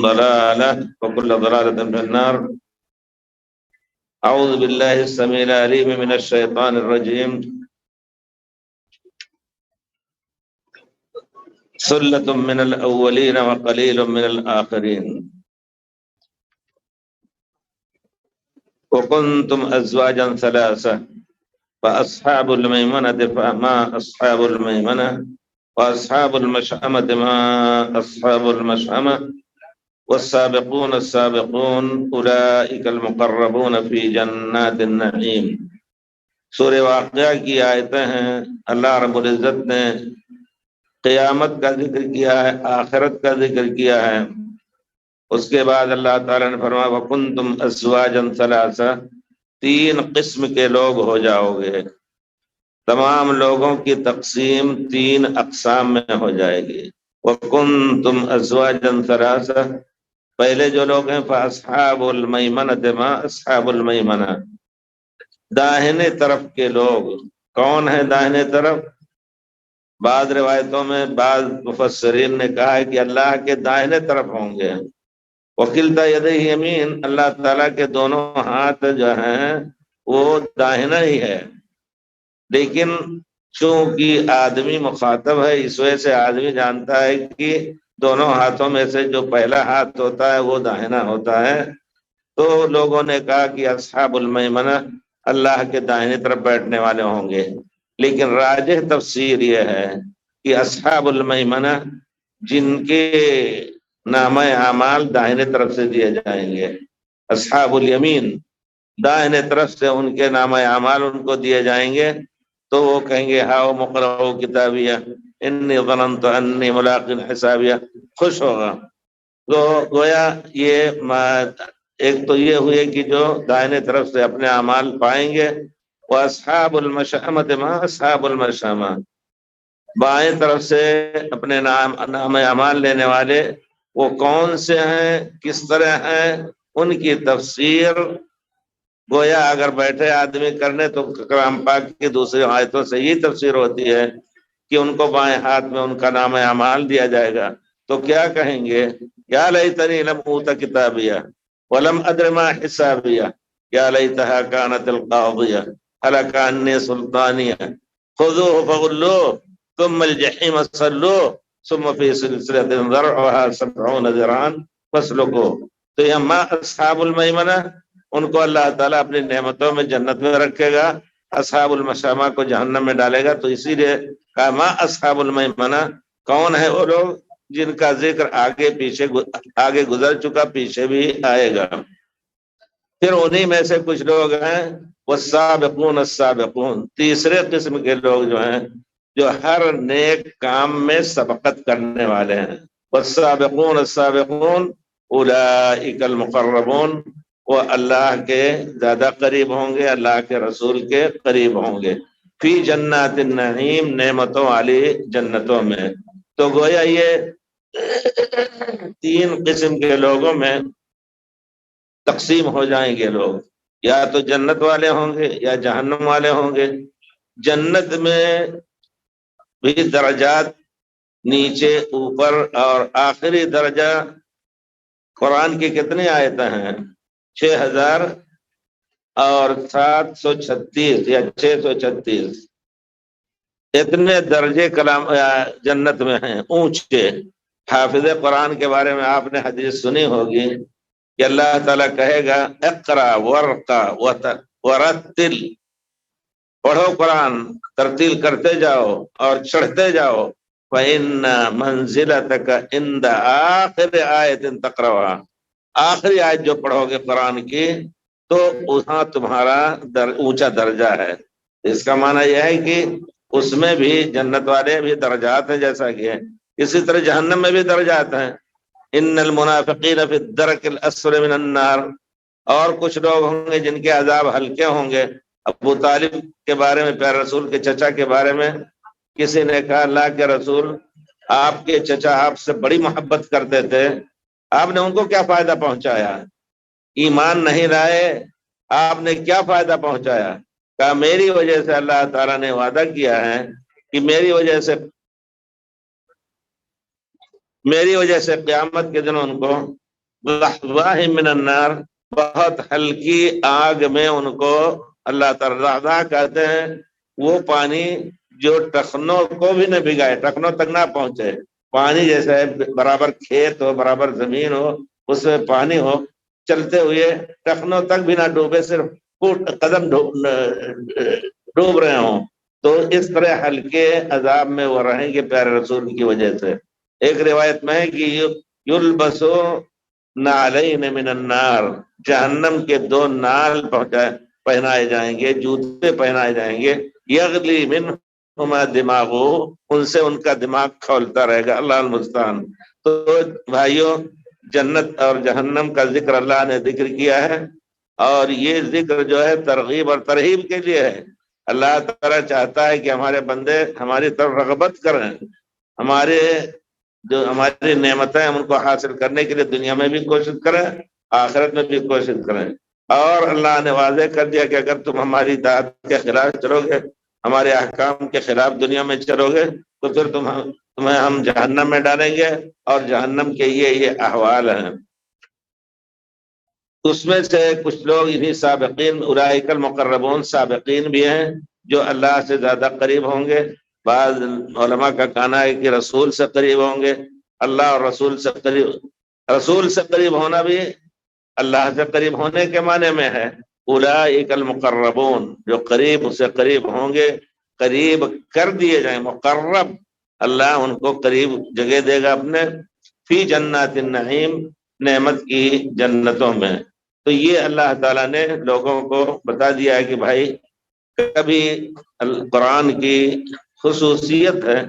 ضلالة وكل ضلالة في النار. أعوذ بالله السميع العليم من الشيطان الرجيم. ثلة من الأولين وقليل من الآخرين. وكنتم أزواجا ثلاثة فأصحاب الميمنة فما أصحاب الميمنة وأصحاب المشأمة ما أصحاب المشأمة والسابقون السابقون أولئك المقربون في جنات النعيم. سورہ واقعہ کی آیتیں ہیں. اللہ رب العزت نے قیامت کا ذکر کیا ہے، آخرت کا ذکر کیا ہے. اس کے بعد اللہ تعالیٰ نے فرمایا وَكُنْتُمْ أَزْوَاجًا ثَلَاثَةً، تین قسم کے لوگ ہو جاؤ گے. تمام لوگوں کی تقسیم تین اقسام میں ہو جائے گی. وَكُنْتُمْ أَزْوَاجًا ثَلَاثَةً، پہلے جو لوگ ہیں فَأَصْحَابُ الْمَيْمَنَةِ مَا أَصْحَابُ الْمَيْمَنَةِ، داہنے طرف کے لوگ. کون ہیں داہنے طرف؟ بعض روایتوں میں بعض مفسرین نے کہا ہے کہ اللہ کے داہنے طرف ہوں گے. وَكِلْتَا يَدَيْهِ يَمِينٌ، اللہ تعالیٰ کے دونوں ہاتھ جو ہیں وہ داہنا ہی ہے. لیکن چونکہ آدمی مخاطب ہے اس وجہ سے آدمی جانتا ہے کہ دونوں ہاتھوں میں سے جو پہلا ہاتھ ہوتا ہے وہ داہنا ہوتا ہے. تو لوگوں نے کہا کہ اصحاب المیمنہ اللہ کے داہنے طرف بیٹھنے والے ہوں گے. لیکن راجح تفسیر یہ ہے کہ اصحاب المیمنہ جن کے نامہ اعمال داہنے طرف سے دیے جائیں گے. اصحاب الیمین داہنے طرف سے ان کے نامہ اعمال ان کو دیے جائیں گے. تو وہ کہیں گے ہاؤ مقرؤ کتابیہ انی ظننت انی ملاق حسابیہ، خوش ہوگا. تو گویا یہ ایک تو یہ ہوئے کہ جو دائنے طرف سے اپنے اعمال پائیں گے. وَأَصْحَابُ الْمَشْأَمَةِ مَا أَصْحَابُ الْمَشْأَمَةِ، بائیں طرف سے اپنے نام اعمال لینے والے وہ کون سے ہیں، کس طرح ہیں، ان کی تفسیر گویا اگر بیٹھے آدمی کرنے تو کلام پاک کی دوسری آیتوں سے یہ تفسیر ہوتی ہے کہ ان کو بائیں ہاتھ میں ان کا نام اعمال دیا جائے گا. تو کیا کہیں گے؟ یا لیتنی لم اوت کتابیہ ولم ادر ما حسابیہ یا لیتہا کانت القاضیہ ہلک عنی سلطانیہ خذوہ فغلوہ ثم الجحیم صلوہ ثم فی سلسلۃ ذرعها 70 ذراعا فاسلکوہ. تو یہ ما اصحاب المیمنہ ان کو اللہ تعالیٰ اپنی نعمتوں میں جنت میں رکھے گا، اصحاب المشأمہ کو جہنم میں ڈالے گا. تو اسی لیے کہا ما اصحاب المیمنہ، کون ہے وہ لوگ جن کا ذکر آگے گزر چکا، پیچھے بھی آئے گا. پھر انہی میں سے کچھ لوگ ہیں والسابقون السابقون، تیسرے قسم کے لوگ جو ہیں جو ہر نیک کام میں سبقت کرنے والے ہیں. والسابقون السابقون اولئک المقربون، وہ اللہ کے زیادہ قریب ہوں گے، اللہ کے رسول کے قریب ہوں گے. فی جنات النعیم، نعمتوں والی جنتوں میں. تو گویا یہ تین قسم کے لوگوں میں تقسیم ہو جائیں گے لوگ، یا تو جنت والے ہوں گے یا جہنم والے ہوں گے. جنت میں بھی درجات نیچے اوپر، اور آخری درجہ قرآن کی کتنی آیتیں ہیں؟ 6736 یا 636، اتنے درجے کلام جنت میں ہیں اونچے. حافظ قرآن کے بارے میں آپ نے حدیث سنی ہوگی کہ اللہ تعالیٰ کہے گا اقرا ورقا ورتل، پڑھو قرآن، ترتیل کرتے جاؤ اور چڑھتے جاؤ. فَإِنَّ مَنزِلَتَكَ عِنْدَ آخِرِ آیَةٍ تَقْرَؤُهَا، آخری آیت جو پڑھو گے قرآن کی تو وہاں تمہارا اونچا درجہ ہے. اس کا معنی یہ ہے کہ اس میں بھی جنت والے بھی درجات ہیں جیسا کہ ہے، اسی طرح جہنم میں بھی درجات ہیں. ان المنافقین فی الدرک الاسفل من النار، اور کچھ لوگ ہوں گے جن کے عذاب ہلکے ہوں گے. ابو طالب کے بارے میں، پیارے رسول کے چچا کے بارے میں کسی نے کہا اللہ کے رسول آپ کے چچا آپ سے بڑی محبت کرتے تھے، آپ نے ان کو کیا فائدہ پہنچایا؟ ایمان نہیں لائے، آپ نے کیا فائدہ پہنچایا؟ کہا میری وجہ سے اللہ تعالیٰ نے وعدہ کیا ہے کہ میری وجہ سے قیامت کے دن ان کو لحظہ من النار، بہت ہلکی آگ میں ان کو اللہ تعالیٰ لحظہ کہتے ہیں وہ پانی جو ٹخنوں کو بھی نہ بھگائے، ٹخنوں تک نہ پہنچے، پانی جیسے برابر کھیت ہو، برابر زمین ہو، اس میں پانی ہو، چلتے ہوئے ٹخنوں تک بھی نہ ڈوبے، صرف قدم ڈوب رہے ہوں، تو اس طرح ہلکے عذاب میں وہ رہیں گے پیارے رسول کی وجہ سے۔ ایک روایت میں ہے کہ یلبسو نعلین من النار، جہنم کے 2 نال پہنائے جائیں گے، جوتے پہنائے جائیں گے، یغلی منہما دماغو، ان سے ان کا دماغ کھولتا رہے گا، اللہ المستعان۔ تو بھائیوں، جنت اور جہنم کا ذکر اللہ نے ذکر کیا ہے، اور یہ ذکر جو ہے ترغیب اور ترہیب کے لیے ہے۔ اللہ تعالیٰ چاہتا ہے کہ ہمارے بندے ہماری طرف رغبت کریں، جو ہماری نعمتیں ہیں ان کو حاصل کرنے کے لیے دنیا میں بھی کوشش کریں، آخرت میں بھی کوشش کریں۔ اور اللہ نے واضح کر دیا کہ اگر تم ہماری دعوت کے خلاف چلو گے، ہمارے احکام کے خلاف دنیا میں چلو گے، تو پھر تمہیں ہم جہنم میں ڈالیں گے، اور جہنم کے یہ احوال ہیں۔ اس میں سے کچھ لوگ انہی سابقین، اولئک المقربون، سابقین بھی ہیں جو اللہ سے زیادہ قریب ہوں گے۔ بعض علماء کا کہنا ہے کہ رسول سے قریب ہوں گے، اللہ اور رسول سے قریب ہونا بھی اللہ سے قریب ہونے کے معنی میں ہے۔ اولئک المقربون، جو قریب سے قریب ہوں گے، قریب کر دیے جائیں، مقرب، اللہ ان کو قریب جگہ دے گا اپنے، فی جنات النعیم، نعمت کی جنتوں میں۔ تو یہ اللہ تعالیٰ نے لوگوں کو بتا دیا ہے کہ بھائی کبھی قرآن کی خصوصیت ہے،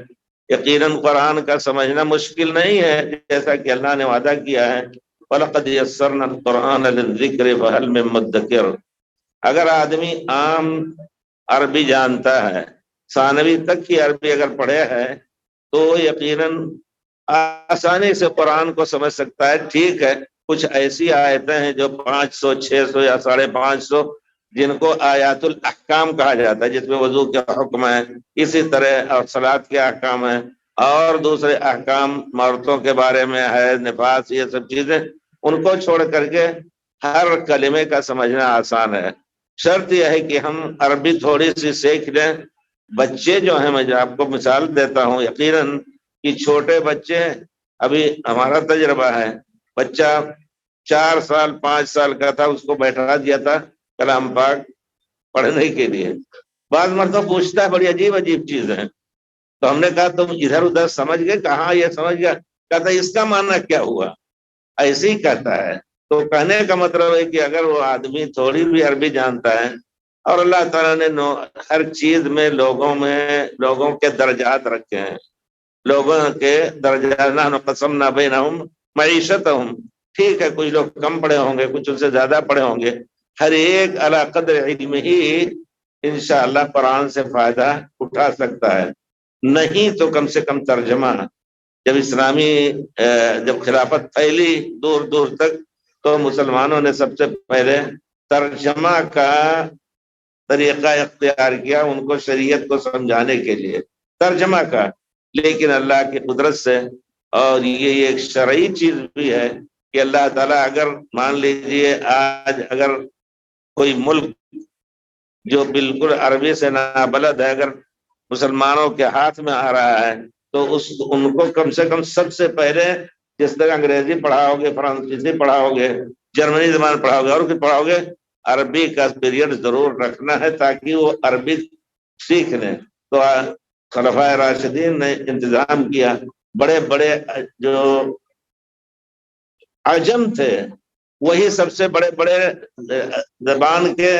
یقیناً قرآن کا سمجھنا مشکل نہیں ہے، جیسا کہ اللہ نے وعدہ کیا ہے وَلَقَدْ يَسَّرْنَا الْقُرْآنَ لِلذِّكْرِ فَهَلْ مِن مُدَّكِرٍ۔ اگر آدمی عام عربی جانتا ہے، ثانوی تک کی عربی اگر پڑھے ہے، تو یقیناً آسانی سے قرآن کو سمجھ سکتا ہے۔ ٹھیک ہے، کچھ ایسی آیتیں ہیں جو 500 600 یا 550، جن کو آیات الاحکام کہا جاتا ہے، جس میں وضو کے حکم ہے، اسی طرح اور صلاۃ کے احکام ہیں، اور دوسرے احکام عورتوں کے بارے میں ہے، نفاس، یہ سب چیزیں، ان کو چھوڑ کر کے ہر کلمے کا سمجھنا آسان ہے۔ شرط یہ ہے کہ ہم عربی تھوڑی سی سیکھ لیں۔ بچے جو ہیں، میں آپ کو مثال دیتا ہوں، یقیناً کہ چھوٹے بچے، ابھی ہمارا تجربہ ہے، بچہ 4 سال 5 سال کا تھا، اس کو بیٹھا دیا تھا کلام پاک پڑھنے کے لیے، بعض مرتبہ پوچھتا ہے بڑی عجیب عجیب چیزیں، تو ہم نے کہا تم ادھر ادھر سمجھ گئے؟ کہاں یہ سمجھ گیا؟ کہتا ہے اس کا معنی کیا ہوا؟ ایسے ہی کہتا ہے۔ تو کہنے کا مطلب ہے کہ اگر وہ آدمی تھوڑی بھی عربی جانتا ہے، اور اللہ تعالیٰ نے ہر چیز میں لوگوں کے درجات رکھے ہیں، لوگوں کے درجات، نحن قسمنا بینہم معیشتہم، ٹھیک ہے، کچھ لوگ کم پڑھے ہوں گے، کچھ ان سے زیادہ پڑھے ہوں گے، ہر ایک علی قدر علم ہی انشاءاللہ قرآن سے فائدہ اٹھا سکتا ہے۔ نہیں تو کم سے کم ترجمہ، جب خلافت پھیلی دور دور تک، تو مسلمانوں نے سب سے پہلے ترجمہ کا طریقہ اختیار کیا، ان کو شریعت کو سمجھانے کے لیے ترجمہ کا۔ لیکن اللہ کی قدرت سے، اور یہ ایک شرعی چیز بھی ہے کہ اللہ تعالیٰ اگر مان لیجئے آج اگر کوئی ملک جو بالکل عربی سے نابلد ہے، اگر مسلمانوں کے ہاتھ میں آ رہا ہے، تو ان کو کم سے کم سب سے پہلے، جس طرح انگریزی پڑھاؤ گے، فرانسیسی پڑھاؤ گے، جرمنی زبان پڑھاؤ گے، اور کچھ پڑھاؤ گے، عربی کا پیریڈ ضرور رکھنا ہے تاکہ وہ عربی سیکھ لیں۔ تو خلفائے راشدین نے انتظام کیا، بڑے بڑے جو عجم تھے وہی سب سے بڑے بڑے زبان کے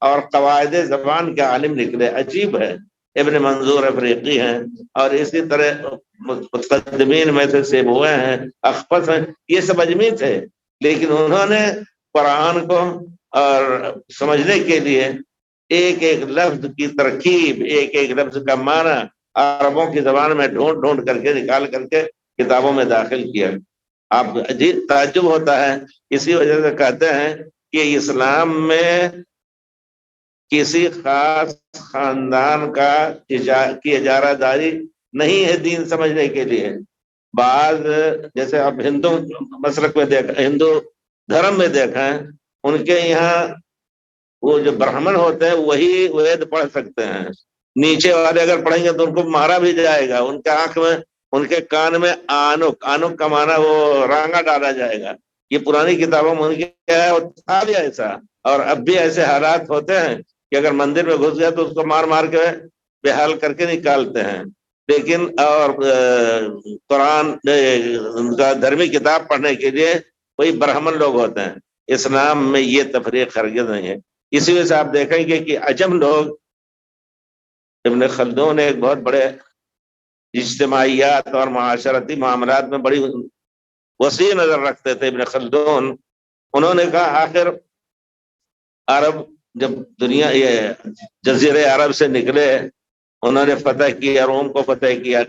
اور قواعد زبان کے عالم نکلے۔ عجیب ہے، ابن منظور افریقی ہیں، اور اسی طرح متقدمین میں سے سیبوئے ہیں، اخفص ہیں، یہ سب اجمی تھے، لیکن انہوں نے قرآن کو اور سمجھنے کے لیے ایک ایک لفظ کی ترکیب، ایک ایک لفظ کا معنی عربوں کی زبان میں ڈھونڈ ڈھونڈ کر کے نکال کر کے کتابوں میں داخل کیا۔ آپ عجیب تعجب ہوتا ہے، اسی وجہ سے کہتے ہیں کہ اسلام میں کسی خاص خاندان کی اجارہ داری نہیں ہے دین سمجھنے کے لیے۔ بعض جیسے اب ہندو مسلک میں دیکھا، ہندو دھرم میں دیکھا ہے، ان کے یہاں وہ جو برہمن ہوتے ہیں وہی وید پڑھ سکتے ہیں، نیچے والے اگر پڑھیں گے تو ان کو مارا بھی جائے گا، ان کے آنکھ میں، ان کے کان میں آنک، آنک کا معنی وہ رانگا ڈالا جائے گا۔ یہ پرانی کتابوں میں ان کے کیا ہے، وہ تھا بھی ایسا، اور اب بھی ایسے حالات ہوتے ہیں کہ اگر مندر میں گھس گیا تو اس کو مار مار کے بے حال کر کے نکالتے ہیں۔ لیکن اور قرآن ان کا دھرمی کتاب پڑھنے کے لیے وہی برہمن لوگ ہوتے ہیں۔ اسلام میں یہ تفریق ہرگز نہیں ہے۔ اسی وجہ سے آپ دیکھیں گے کہ عجم لوگ، ابن خلدون ایک بہت بڑے اجتماعیات اور معاشرتی معاملات میں بڑی وسیع نظر رکھتے تھے ابن خلدون۔ انہوں نے کہا آخر عرب جب دنیا یہ جزیرے عرب سے نکلے، انہوں نے فتح کیا، روم کو فتح کیا،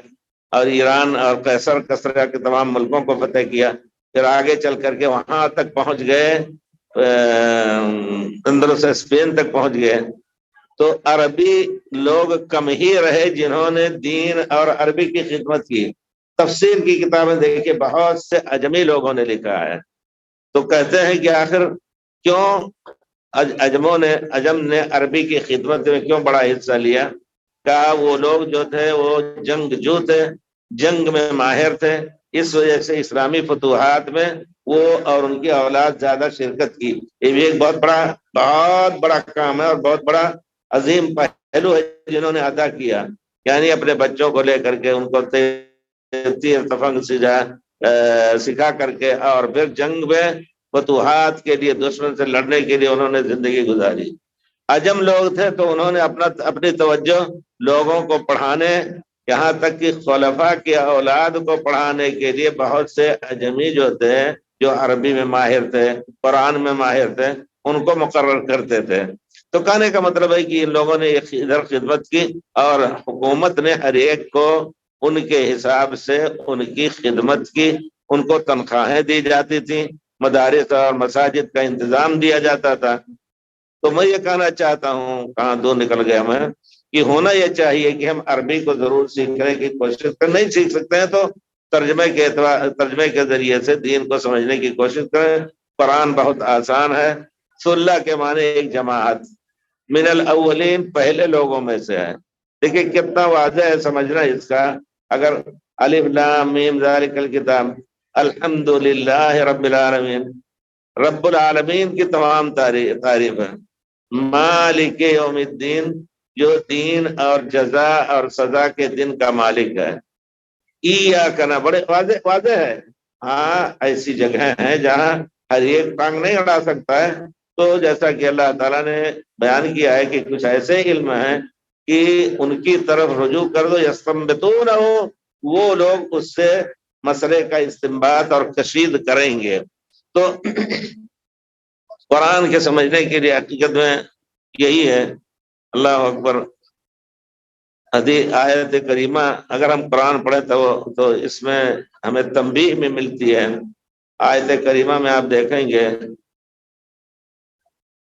اور ایران اور قیصر کسرا کے تمام ملکوں کو فتح کیا، پھر آگے چل کر کے وہاں تک پہنچ گئے، اندلس اسپین تک پہنچ گئے۔ تو عربی لوگ کم ہی رہے جنہوں نے دین اور عربی کی خدمت کی۔ تفسیر کی کتابیں دیکھیے بہت سے عجمی لوگوں نے لکھا ہے، تو کہتے ہیں کہ آخر کیوں عجم نے عربی کی خدمت میں کیوں بڑا حصہ لیا؟ کہا وہ لوگ جو تھے وہ جنگجو تھے، جنگ میں ماہر تھے، اس وجہ سے اسلامی فتوحات میں وہ اور ان کی اولاد زیادہ شرکت کی۔ یہ بھی ایک بہت بڑا کام ہے اور بہت بڑا عظیم پہلو ہے جنہوں نے ادا کیا، یعنی اپنے بچوں کو لے کر کے ان کو تیر تفنگ سکھا کر کے، اور پھر جنگ میں فتوحات کے لیے دشمن سے لڑنے کے لیے انہوں نے زندگی گزاری۔ عجم لوگ تھے تو انہوں نے اپنی توجہ لوگوں کو پڑھانے، یہاں تک کہ خلفاء کی اولاد کو پڑھانے کے لیے بہت سے عجمی جو تھے، جو عربی میں ماہر تھے، قرآن میں ماہر تھے، ان کو مقرر کرتے تھے۔ تو کہنے کا مطلب ہے کہ ان لوگوں نے ادھر خدمت کی، اور حکومت نے ہر ایک کو ان کے حساب سے ان کی خدمت کی، ان کو تنخواہیں دی جاتی تھیں، مدارس اور مساجد کا انتظام دیا جاتا تھا۔ تو میں یہ کہنا چاہتا ہوں، کہاں دور نکل گیا میں، کہ ہونا یہ چاہیے کہ ہم عربی کو ضرور سیکھنے کی کوشش کریں، نہیں سیکھ سکتے ہیں تو ترجمے کے ذریعے سے دین کو سمجھنے کی کوشش کریں۔ قرآن بہت آسان ہے۔ سلہ کے معنی ایک جماعت، من الاولین پہلے لوگوں میں سے ہے۔ دیکھیں کتنا واضح ہے سمجھنا اس کا۔ اگر الف لام میم ذالک الکتاب، الحمدللہ رب العالمین، رب العالمین کی تمام تعریف ہے، مالک یوم الدین، جو دین اور جزا اور سزا کے دن کا مالک ہے، ایاک نعبد، بڑے واضح ہے۔ ہاں ایسی جگہیں ہیں جہاں ہر ایک ٹانگ نہیں اڑا سکتا ہے، تو جیسا کہ اللہ تعالیٰ نے بیان کیا ہے کہ کچھ ایسے علم ہیں کہ ان کی طرف رجوع کر دو، یستنبطون ہو، وہ لوگ اس سے مسئلے کا استنباط اور کشید کریں گے۔ تو قرآن کے سمجھنے کے لیے حقیقت میں یہی ہے۔ اللہ اکبر۔ آیت کریمہ اگر ہم قرآن پڑھیں تو اس میں ہمیں تنبیہ میں ملتی ہے۔ آیت کریمہ میں آپ دیکھیں گے،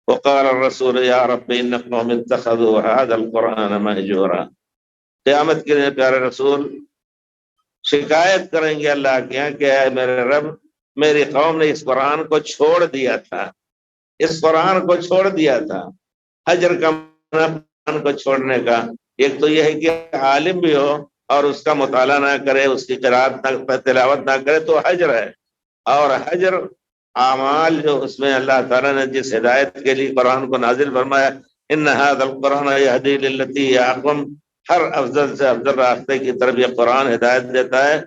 وقال الرسول یا رب ان قوم اتخذوا هذا القرآن مهجورا، قیامت کے دن پیارے رسول شکایت کریں گے اللہ کے یہاں کہ اے میرے رب، میری قوم نے اس قرآن کو چھوڑ دیا تھا، اس قرآن کو چھوڑ دیا تھا۔ حجر کا قرآن کو چھوڑنے کا ایک تو یہ ہے کہ عالم بھی ہو اور اس کا مطالعہ نہ کرے، اس کی قرات تلاوت نہ کرے تو حجر ہے۔ اور حجر اعمال جو اس میں اللہ تعالیٰ نے جس ہدایت کے لیے قرآن کو نازل فرمایا، ان هذا القرآن یہدی للتی ہی اقوم، ہر افضل سے افضل راستے کی طرف یہ قرآن ہدایت دیتا ہے۔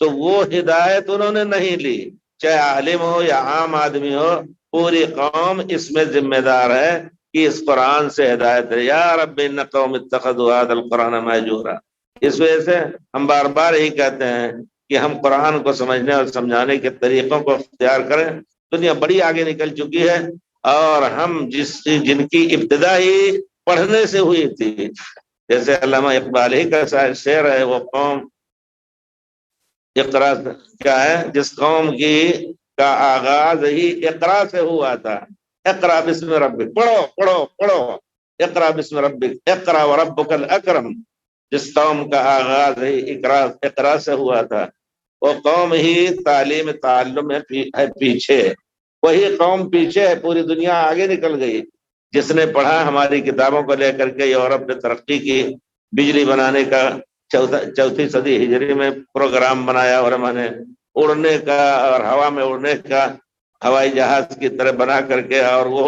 تو وہ ہدایت انہوں نے نہیں لی، چاہے عالم ہو یا عام آدمی ہو، پوری قوم اس میں ذمہ دار ہے کہ اس قرآن سے ہدایت ہے۔ یا رب ان قوم اتخذوا هذا القرآن مهجورا۔ اس وجہ سے ہم بار بار یہی کہتے ہیں کہ ہم قرآن کو سمجھنے اور سمجھانے کے طریقوں کو اختیار کریں۔ دنیا بڑی آگے نکل چکی ہے، اور ہم جن کی ابتدا ہی پڑھنے سے ہوئی تھی، جیسے علامہ اقبال ہی کا شعر ہے، وہ قوم اقرا کیا ہے، جس قوم کا آغاز ہی اقرا سے ہوا تھا، اقرا بسم ربک، پڑھو پڑھو پڑھو، اقرا بسم ربک اقرا وربک الاکرم، جس قوم کا آغاز ہی اقرا سے ہوا تھا، وہ قوم ہی تعلیم تعلم میں ہے پیچھے، وہی قوم پیچھے ہے، پوری دنیا آگے نکل گئی۔ جس نے پڑھا ہماری کتابوں کو لے کر کے، یورپ نے ترقی کی، بجلی بنانے کا چوتھی صدی ہجری میں پروگرام بنایا، اور ہم نے اڑنے کا اور ہوا میں اڑنے کا ہوائی جہاز کی طرح بنا کر کے، اور وہ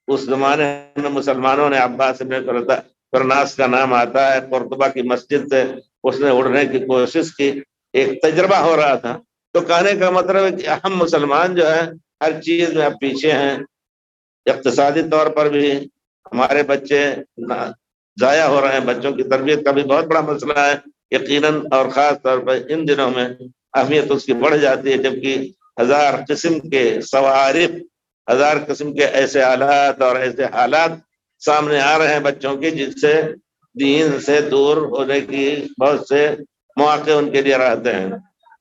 اس زمانے میں مسلمانوں نے عباس بن فرناس کا نام آتا ہے، قرطبہ کی مسجد سے اس نے اڑنے کی کوشش کی، ایک تجربہ ہو رہا تھا۔ تو کہنے کا مطلب ہے کہ ہم مسلمان جو ہے ہر چیز میں اب پیچھے ہیں، اقتصادی طور پر بھی ہمارے بچے ضائع ہو رہے ہیں، بچوں کی تربیت کا بھی بہت بڑا مسئلہ ہے یقیناً، اور خاص طور پر ان دنوں میں اہمیت اس کی بڑھ جاتی ہے، جبکہ ہزار قسم کے صوارف، ہزار قسم کے ایسے آلات اور ایسے حالات سامنے آ رہے ہیں بچوں کے، جس سے دین سے دور ہونے کی بہت سے مواقع ان کے لیے رہتے ہیں۔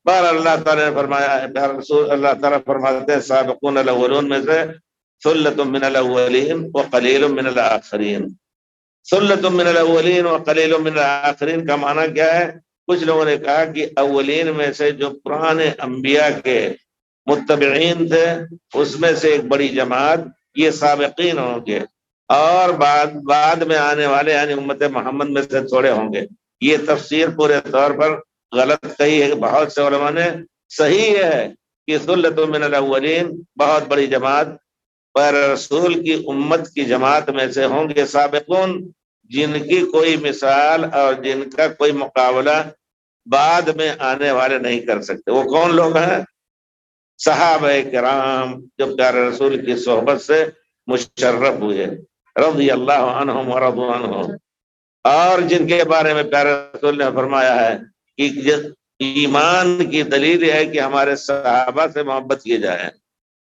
پر اللہ تعالیٰ نے فرمایا ہے، رسول اللہ تعالیٰ فرماتے ہیں سابقون الاولون میں سے ثلۃ من الاولین وقلیل من الاخرین۔ ثلۃ من الاولین وقلیل من الاخرین کا معنی کیا ہے؟ کچھ لوگوں نے کہا کہ اولین میں سے جو پرانے انبیاء کے متبعین تھے اس میں سے ایک بڑی جماعت یہ سابقین ہوں گے، اور بعد میں آنے والے یعنی امت محمد میں سے تھوڑے ہوں گے۔ یہ تفسیر پورے طور پر غلط کہی ہے، بہت سے علماء نے صحیح ہے کہ ثلۃ من الاولین بہت بڑی جماعت پر رسول کی امت کی جماعت میں سے ہوں گے سابقون، جن کی کوئی مثال اور جن کا کوئی مقابلہ بعد میں آنے والے نہیں کر سکتے۔ وہ کون لوگ ہیں؟ صحابہ کرام، جو پیارے رسول کی صحبت سے مشرف ہوئے، رضی اللہ عنہم ورضوا عنہم، اور جن کے بارے میں پیارے رسول نے فرمایا ہے کہ ایمان کی دلیل ہے کہ ہمارے صحابہ سے محبت کی جائے،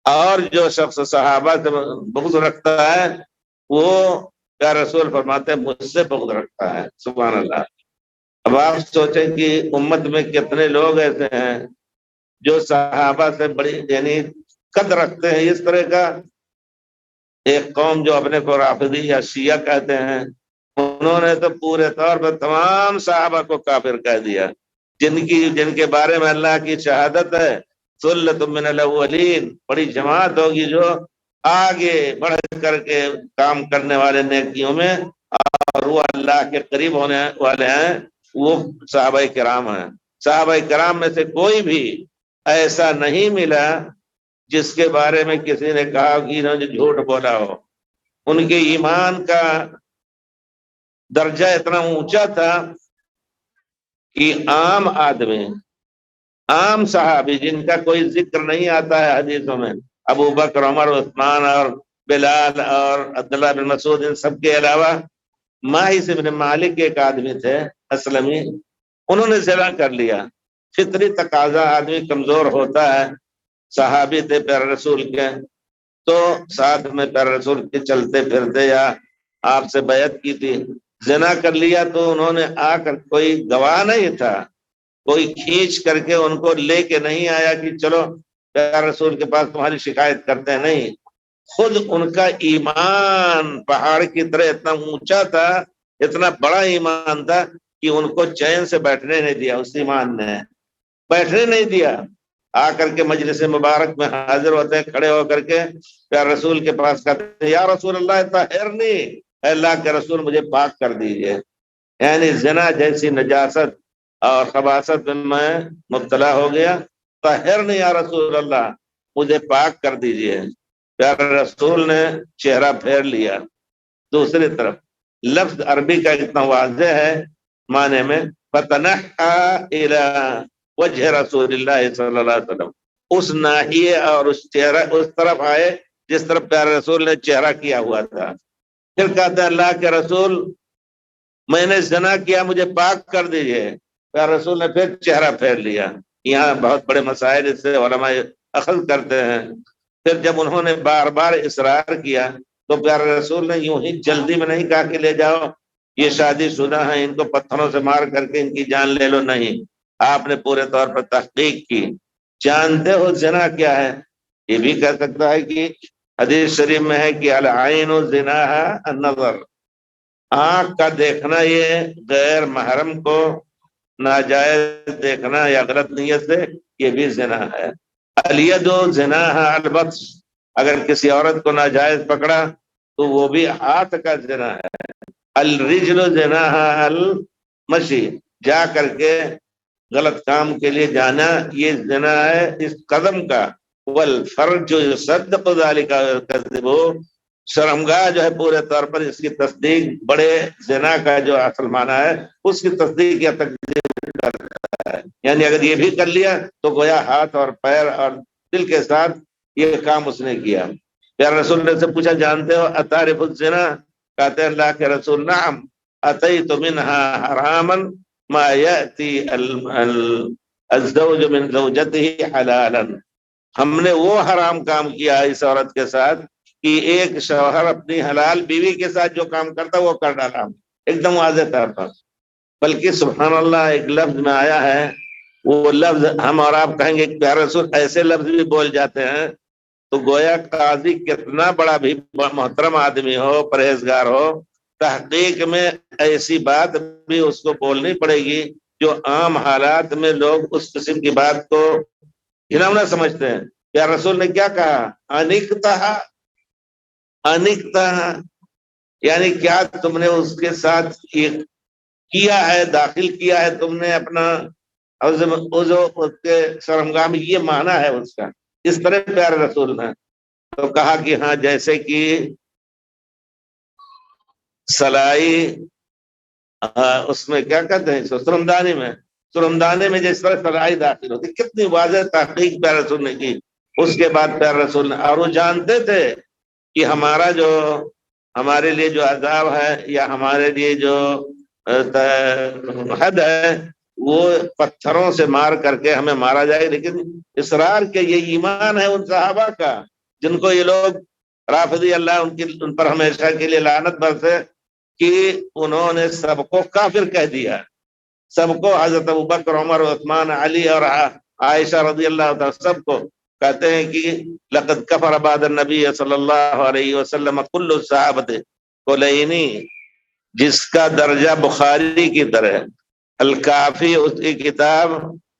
اور جو شخص صحابہ سے بغض رکھتا ہے وہ پیارے رسول فرماتے ہیں مجھ سے بغض رکھتا ہے۔ سبحان اللہ۔ اب آپ سوچیں کہ امت میں کتنے لوگ ایسے ہیں جو صحابہ سے بڑی یعنی قدر رکھتے ہیں۔ اس طرح کا ایک قوم جو اپنے کو رافضی یا شیعہ کہتے ہیں، انہوں نے تو پورے طور پر تمام صحابہ کو کافر کہہ دیا، جن کے بارے میں اللہ کی شہادت ہے ثلۃ من الاولین، بڑی جماعت ہوگی جو آگے بڑھ کر کے کام کرنے والے نیکیوں میں، اور وہ اللہ کے قریب ہونے والے ہیں، وہ صحابہ کرام ہیں۔ صحابہ کرام میں سے کوئی بھی ایسا نہیں ملا جس کے بارے میں کسی نے کہا کہ انہوں نے جھوٹ بولا ہو۔ ان کے ایمان کا درجہ اتنا اونچا تھا کہ عام آدمی، عام صحابی جن کا کوئی ذکر نہیں آتا ہے حدیثوں میں، ابو بکر، عمر، عثمان اور بلال اور عبداللہ بن مسعود، ان سب کے علاوہ ماہس بن مالک ایک آدمی تھے اسلمی، انہوں نے زنا کر لیا۔ فطری تقاضا، آدمی کمزور ہوتا ہے، صحابی تھے پیارے رسول کے، تو ساتھ میں پیارے رسول کے چلتے پھرتے یا آپ سے بیعت کی تھی، زنا کر لیا تو انہوں نے آ کر، کوئی گواہ نہیں تھا، کوئی کھینچ کر کے ان کو لے کے نہیں آیا کہ چلو پیارے رسول کے پاس تمہاری شکایت کرتے ہیں، نہیں، خود ان کا ایمان پہاڑ کی طرح اتنا اونچا تھا، اتنا بڑا ایمان تھا کہ ان کو چین سے بیٹھنے نہیں دیا، اس ایمان نے بیٹھنے نہیں دیا۔ آ کر کے مجلس مبارک میں حاضر ہوتے ہیں، کھڑے ہو کر کے پیارے رسول کے پاس کہتے ہیں یا رسول اللہ طہرنی، اے اللہ کے رسول مجھے پاک کر دیجئے، یعنی زنا جیسی نجاست اور خباثت میں مبتلا ہو گیا، طہرنی یا رسول اللہ، مجھے پاک کر دیجئے۔ پیارے رسول نے چہرہ پھیر لیا دوسری طرف۔ لفظ عربی کا اتنا واضح ہے معنی میں، فَتَنَحَّى إِلَىٰ وَجْهِ رسول اللہ صلی اللہ علیہ وسلم، اس ناحیے اور اس چہرہ اس طرف آئے جس طرف پیارے رسول نے چہرہ کیا ہوا تھا۔ پھر کہتے ہیں اللہ کے رسول میں نے زنا کیا، مجھے پاک کر دیجئے۔ پیارے رسول نے پھر چہرہ پھیر لیا۔ یہاں بہت بڑے مسائل اس سے علماء اخذ کرتے ہیں۔ پھر جب انہوں نے بار بار اصرار کیا تو پیارے رسول نے یوں ہی جلدی میں نہیں کہا کہ لے جاؤ یہ شادی شدہ ہیں، ان کو پتھروں سے مار کر کے ان کی جان لے لو، نہیں، آپ نے پورے طور پر تحقیق کی۔ جانتے ہو زنا کیا ہے؟ یہ بھی کہہ سکتا ہے کہ حدیث شریف میں ہے کہ العین زناہا النظر، آنکھ کا دیکھنا یہ غیر محرم کو ناجائز دیکھنا یا غلط نیت سے، یہ بھی زنا ہے۔ الید زناہا البطش، اگر کسی عورت کو ناجائز پکڑا تو وہ بھی ہاتھ کا زنا ہے۔ الرجل زناہا المشی، جا کر کے غلط کام کے لیے جانا یہ زنا ہے اس قدم کا۔ والفرج یصدق ذلك کذب، شرمگاہ جو ہے پورے طور پر اس کی تصدیق، بڑے زنا کا جو اصل معنی ہے اس کی تصدیق یا تکذیب کرتا ہے، یعنی اگر یہ بھی کر لیا تو گویا ہاتھ اور پیر اور دل کے ساتھ یہ کام اس نے کیا۔ پیارے رسول نے سے پوچھا جانتے ہو اتعرف الزنا؟ کہتے ہیں اللہ کے رسول نعم اتیت منها حراما ما یأتی الزوج من زوجته حلالا، ہم نے وہ حرام کام کیا اس عورت کے ساتھ کہ ایک شوہر اپنی حلال بیوی کے ساتھ جو کام کرتا وہ کر ڈالا، ایک دم واضح طور پر۔ بلکہ سبحان اللہ ایک لفظ میں آیا ہے، وہ لفظ ہم اور آپ کہیں گے کہ پیارے رسول ایسے لفظ بھی بول جاتے ہیں، تو گویا قاضی کتنا بڑا بھی محترم آدمی ہو، پرہیزگار ہو، تحقیق میں ایسی بات بھی اس کو بولنی پڑے گی جو عام حالات میں لوگ اس قسم کی بات کو گھناؤنا سمجھتے ہیں۔ یا رسول نے کیا کہا؟ انکتہ، انکتہ یعنی کیا تم نے اس کے ساتھ کیا ہے، داخل کیا ہے تم نے اپنا اس کے شرمگاہ میں، یہ معنی ہے اس کا۔ اس طرح پیارے رسول نے تو کہا کہ ہاں جیسے کہ سلائی اس میں کیا کہتے ہیں سرمدانی میں، سرمدانی میں جس طرح سلائی داخل ہوتی، کتنی واضح تحقیق پیارے رسول نے کی۔ اس کے بعد پیارے رسول نے، اور وہ جانتے تھے کہ ہمارا جو ہمارے لیے جو عذاب ہے یا ہمارے لیے جو حد ہے وہ پتھروں سے مار کر کے ہمیں مارا جائے، لیکن اصرار کے یہ ایمان ہے ان صحابہ کا جن کو یہ لوگ رافضی اللہ ان پر ہمیشہ کے لیے لعنت برسے کہ انہوں نے سب کو کافر کہہ دیا، سب کو، حضرت ابوبکر، عمر، عثمان، علی اور عائشہ رضی اللہ تعالی سب کو کہتے ہیں کہ لقد کفر بعد النبی صلی اللہ علیہ وسلم کل الصحابۃ کلینی، جس کا درجہ بخاری کی طرح، الکافی اس کی کتاب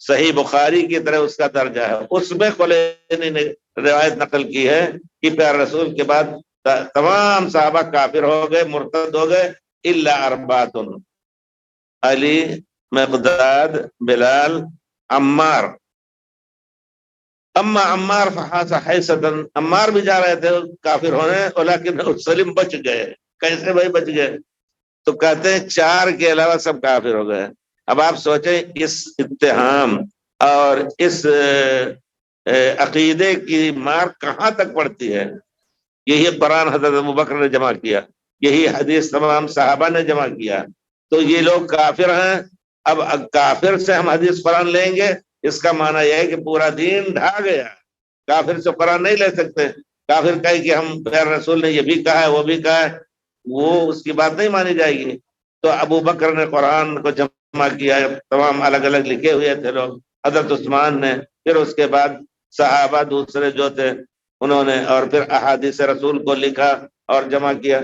صحیح بخاری کی طرح اس کا درجہ ہے، اس میں کلینی نے روایت نقل کی ہے کہ پیارے رسول کے بعد تمام صحابہ کافر ہو گئے، مرتد ہو گئے، الا اربعۃ، علی، مقداد، بلال، عمار۔ اما عمار فحاس حیثتاً، عمار بھی جا رہے تھے کافر ہونے، لیکن سلیم بچ گئے۔ کیسے بھائی بچ گئے؟ تو کہتے ہیں چار کے علاوہ سب کافر ہو گئے۔ اب آپ سوچیں اس اتہام اور اس عقیدے کی مار کہاں تک پڑتی ہے۔ یہی قرآن حضرت ابوبکر نے جمع کیا، یہی حدیث تمام صحابہ نے جمع کیا، تو یہ لوگ کافر ہیں۔ اب کافر سے ہم حدیث قرآن لیں گے، اس کا معنی یہ ہے کہ پورا دین ڈھا گیا، کافر سے قرآن نہیں لے سکتے۔ کافر کہے کہ ہم پیارے رسول نے یہ بھی کہا ہے وہ بھی کہا ہے، وہ اس کی بات نہیں مانی جائے گی۔ تو ابو بکر نے قرآن کو جمع کیا، تمام الگ الگ لکھے ہوئے تھے لوگ، حضرت عثمان نے، پھر اس کے بعد صحابہ دوسرے جو تھے انہوں نے، اور پھر احادیث رسول کو لکھا اور جمع کیا۔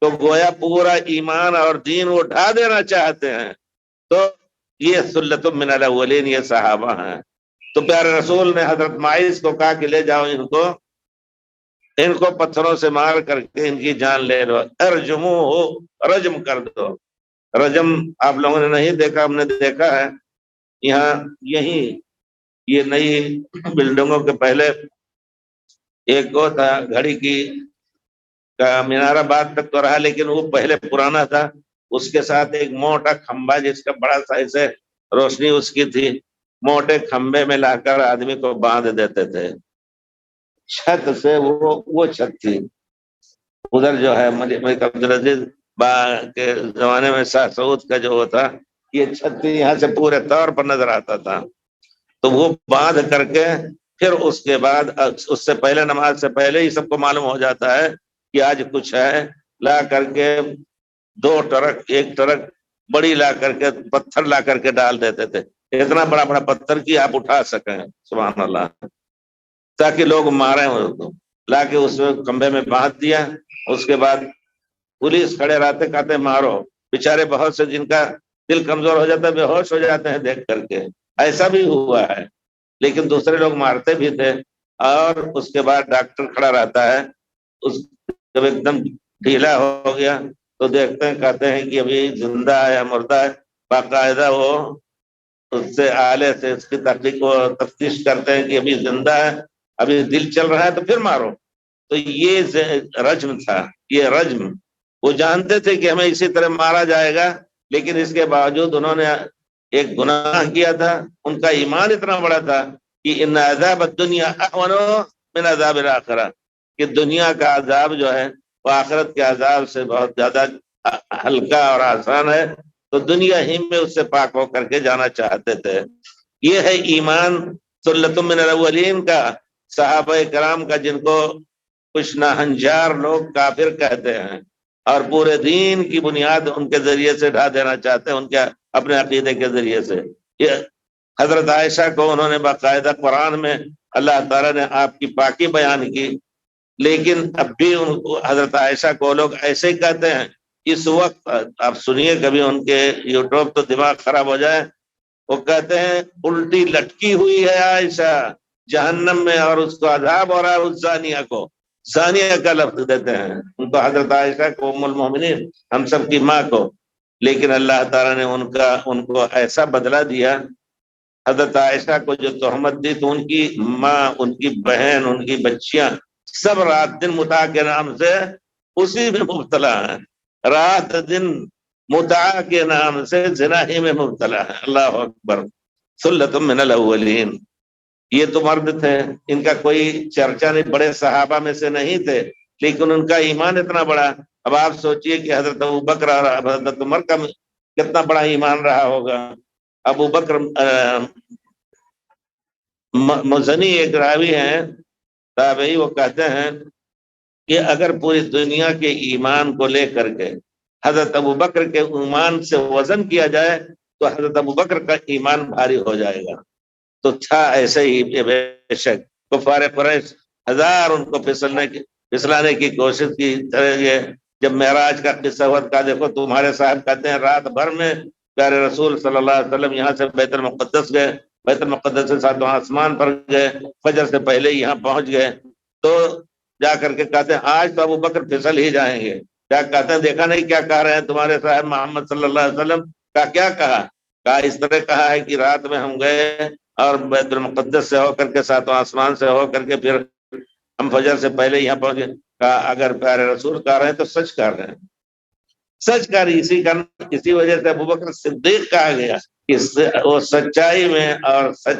تو گویا پورا ایمان اور دین وہ ڈھا دینا چاہتے ہیں۔ تو یہ سلۃ من الاولین، یہ صحابہ ہیں۔ تو پیارے رسول نے حضرت معیذ کو کہا کہ لے جاؤ ان کو پتھروں سے مار کر کے ان کی جان لے لو، ارجموہ، رجم کر دو۔ رجم آپ لوگوں نے نہیں دیکھا، ہم نے دیکھا ہے یہاں، یہی یہ نئی بلڈنگوں کے پہلے ایک وہ تھا گھڑی کی کا مینارہ بعد تک تو رہا، لیکن وہ پہلے پرانا تھا، اس کے ساتھ ایک موٹا کھمبا جس کا بڑا سائز ہے، روشنی اس کی تھی، موٹے کھمبے میں لا کر آدمی کو باندھ دیتے تھے چھت سے، وہ چھت تھی۔ ادھر جو ہے ملک عبدالعزیز کے زمانے میں شاہ سعود کا جو وہ تھا، یہ چھت تھی، یہاں سے پورے طور پر نظر آتا تھا۔ تو وہ باندھ کر کے پھر اس کے بعد اس سے پہلے، نماز سے پہلے ہی سب کو معلوم ہو جاتا ہے کہ آج کچھ ہے، لا کر کے 2 ٹرک، 1 ٹرک بڑی لا کر کے پتھر لا کر کے ڈال دیتے تھے، اتنا بڑا بڑا پتھر کی آپ اٹھا سکیں، سبحان اللہ، تاکہ لوگ ماریں، لا کے اس میں کمبے میں باندھ دیا۔ اس کے بعد پولیس کھڑے رہتے کہتے مارو، بیچارے بہت سے جن کا دل کمزور ہو جاتا ہے، بے ہوش ہو جاتے ہیں دیکھ کر کے، ایسا بھی ہوا ہے، لیکن دوسرے لوگ مارتے بھی تھے۔ اور اس کے بعد ڈاکٹر کھڑا رہتا ہے، اس جب ایک دم ڈھیلا ہو گیا تو دیکھتے ہیں، کہتے ہیں کہ ابھی زندہ ہے یا مردہ ہے، باقاعدہ وہ اس سے آلے سے اس کی تحقیق و تفتیش کرتے ہیں کہ ابھی زندہ ہے، ابھی دل چل رہا ہے تو پھر مارو۔ تو یہ رجم تھا، یہ رجم، وہ جانتے تھے کہ ہمیں اسی طرح مارا جائے گا، لیکن اس کے باوجود انہوں نے ایک گناہ کیا تھا، ان کا ایمان اتنا بڑا تھا کہ ان عذاب الدنیا احون من عذاب الاخرہ، کہ دنیا کا عذاب جو ہے وہ آخرت کے عذاب سے بہت زیادہ ہلکا اور آسان ہے، تو دنیا ہی میں اس سے پاک ہو کر کے جانا چاہتے تھے۔ یہ ہے ایمان سلۃ من الاولین کا، صحابہ کرام کا، جن کو کچھ ناہنجار لوگ کافر کہتے ہیں اور پورے دین کی بنیاد ان کے ذریعے سے ڈھا دینا چاہتے ہیں، ان کے اپنے عقیدے کے ذریعے سے۔ یہ حضرت عائشہ کو انہوں نے باقاعدہ قرآن میں اللہ تعالیٰ نے آپ کی پاکی بیان کی، لیکن اب بھی حضرت عائشہ کو لوگ ایسے ہی کہتے ہیں۔ اس وقت آپ سنیے، کبھی ان کے یوٹیوب تو دماغ خراب ہو جائے، وہ کہتے ہیں الٹی لٹکی ہوئی ہے عائشہ جہنم میں اور اس کو عذاب ہو رہا ہے، اس زانیہ کو، زانیہ کا لفظ دیتے ہیں ان کو، حضرت عائشہ کو ام المومنین، ہم سب کی ماں کو، لیکن اللہ تعالیٰ نے ان کو ایسا بدلہ دیا۔ حضرت عائشہ کو جو تہمت دی تو ان کی ماں، ان کی بہن، ان کی بچیاں سب رات دن متاع کے نام سے اسی میں مبتلا ہیں، رات دن متاع کے نام سے زنا ہی میں مبتلا ہے۔ اللہ اکبر، سلۃ من الاولین۔ یہ تو مرد تھے، ان کا کوئی چرچا نہیں، بڑے صحابہ میں سے نہیں تھے، لیکن ان کا ایمان اتنا بڑا۔ اب آپ سوچئے کہ حضرت ابوبکر اور حضرت عمر کا کتنا بڑا ایمان رہا ہوگا۔ ابوبکر مزنی ایک راوی ہیں تابعی، وہ کہتے ہیں کہ اگر پوری دنیا کے ایمان کو لے کر کے حضرت ابوبکر کے ایمان سے وزن کیا جائے تو حضرت ابوبکر کا ایمان بھاری ہو جائے گا۔ تو تھا ایسے ہی، بے شک کفار قریش ہزار ان کو پھسلانے کی کوشش کی۔ جب معراج کا قصہ ہوا کا دیکھو، تمہارے صاحب کہتے ہیں رات بھر میں پیارے رسول صلی اللہ علیہ وسلم یہاں سے بیت المقدس گئے، بیت المقدس سے ساتواں آسمان پر گئے، فجر سے پہلے یہاں پہنچ گئے، تو جا کر کے کہتے ہیں آج تو ابوبکر پھسل ہی جائیں گے۔ کیا کہتے ہیں، دیکھا نہیں کیا کہہ رہے ہیں تمہارے صاحب محمد صلی اللہ علیہ وسلم کا، کیا کہا اس طرح کہا ہے کہ رات میں ہم گئے اور بیت المقدس سے ہو کر کے ساتواں آسمان سے ہو کر کے پھر ہم فجر سے پہلے یہاں پہنچے۔ کہا اگر پیارے رسول کہہ رہے ہیں تو سچ کہہ رہے ہیں، سچ کہہ رہی، اسی وجہ سے ابوبکر صدیق کہا گیا کہ وہ سچائی میں اور سچ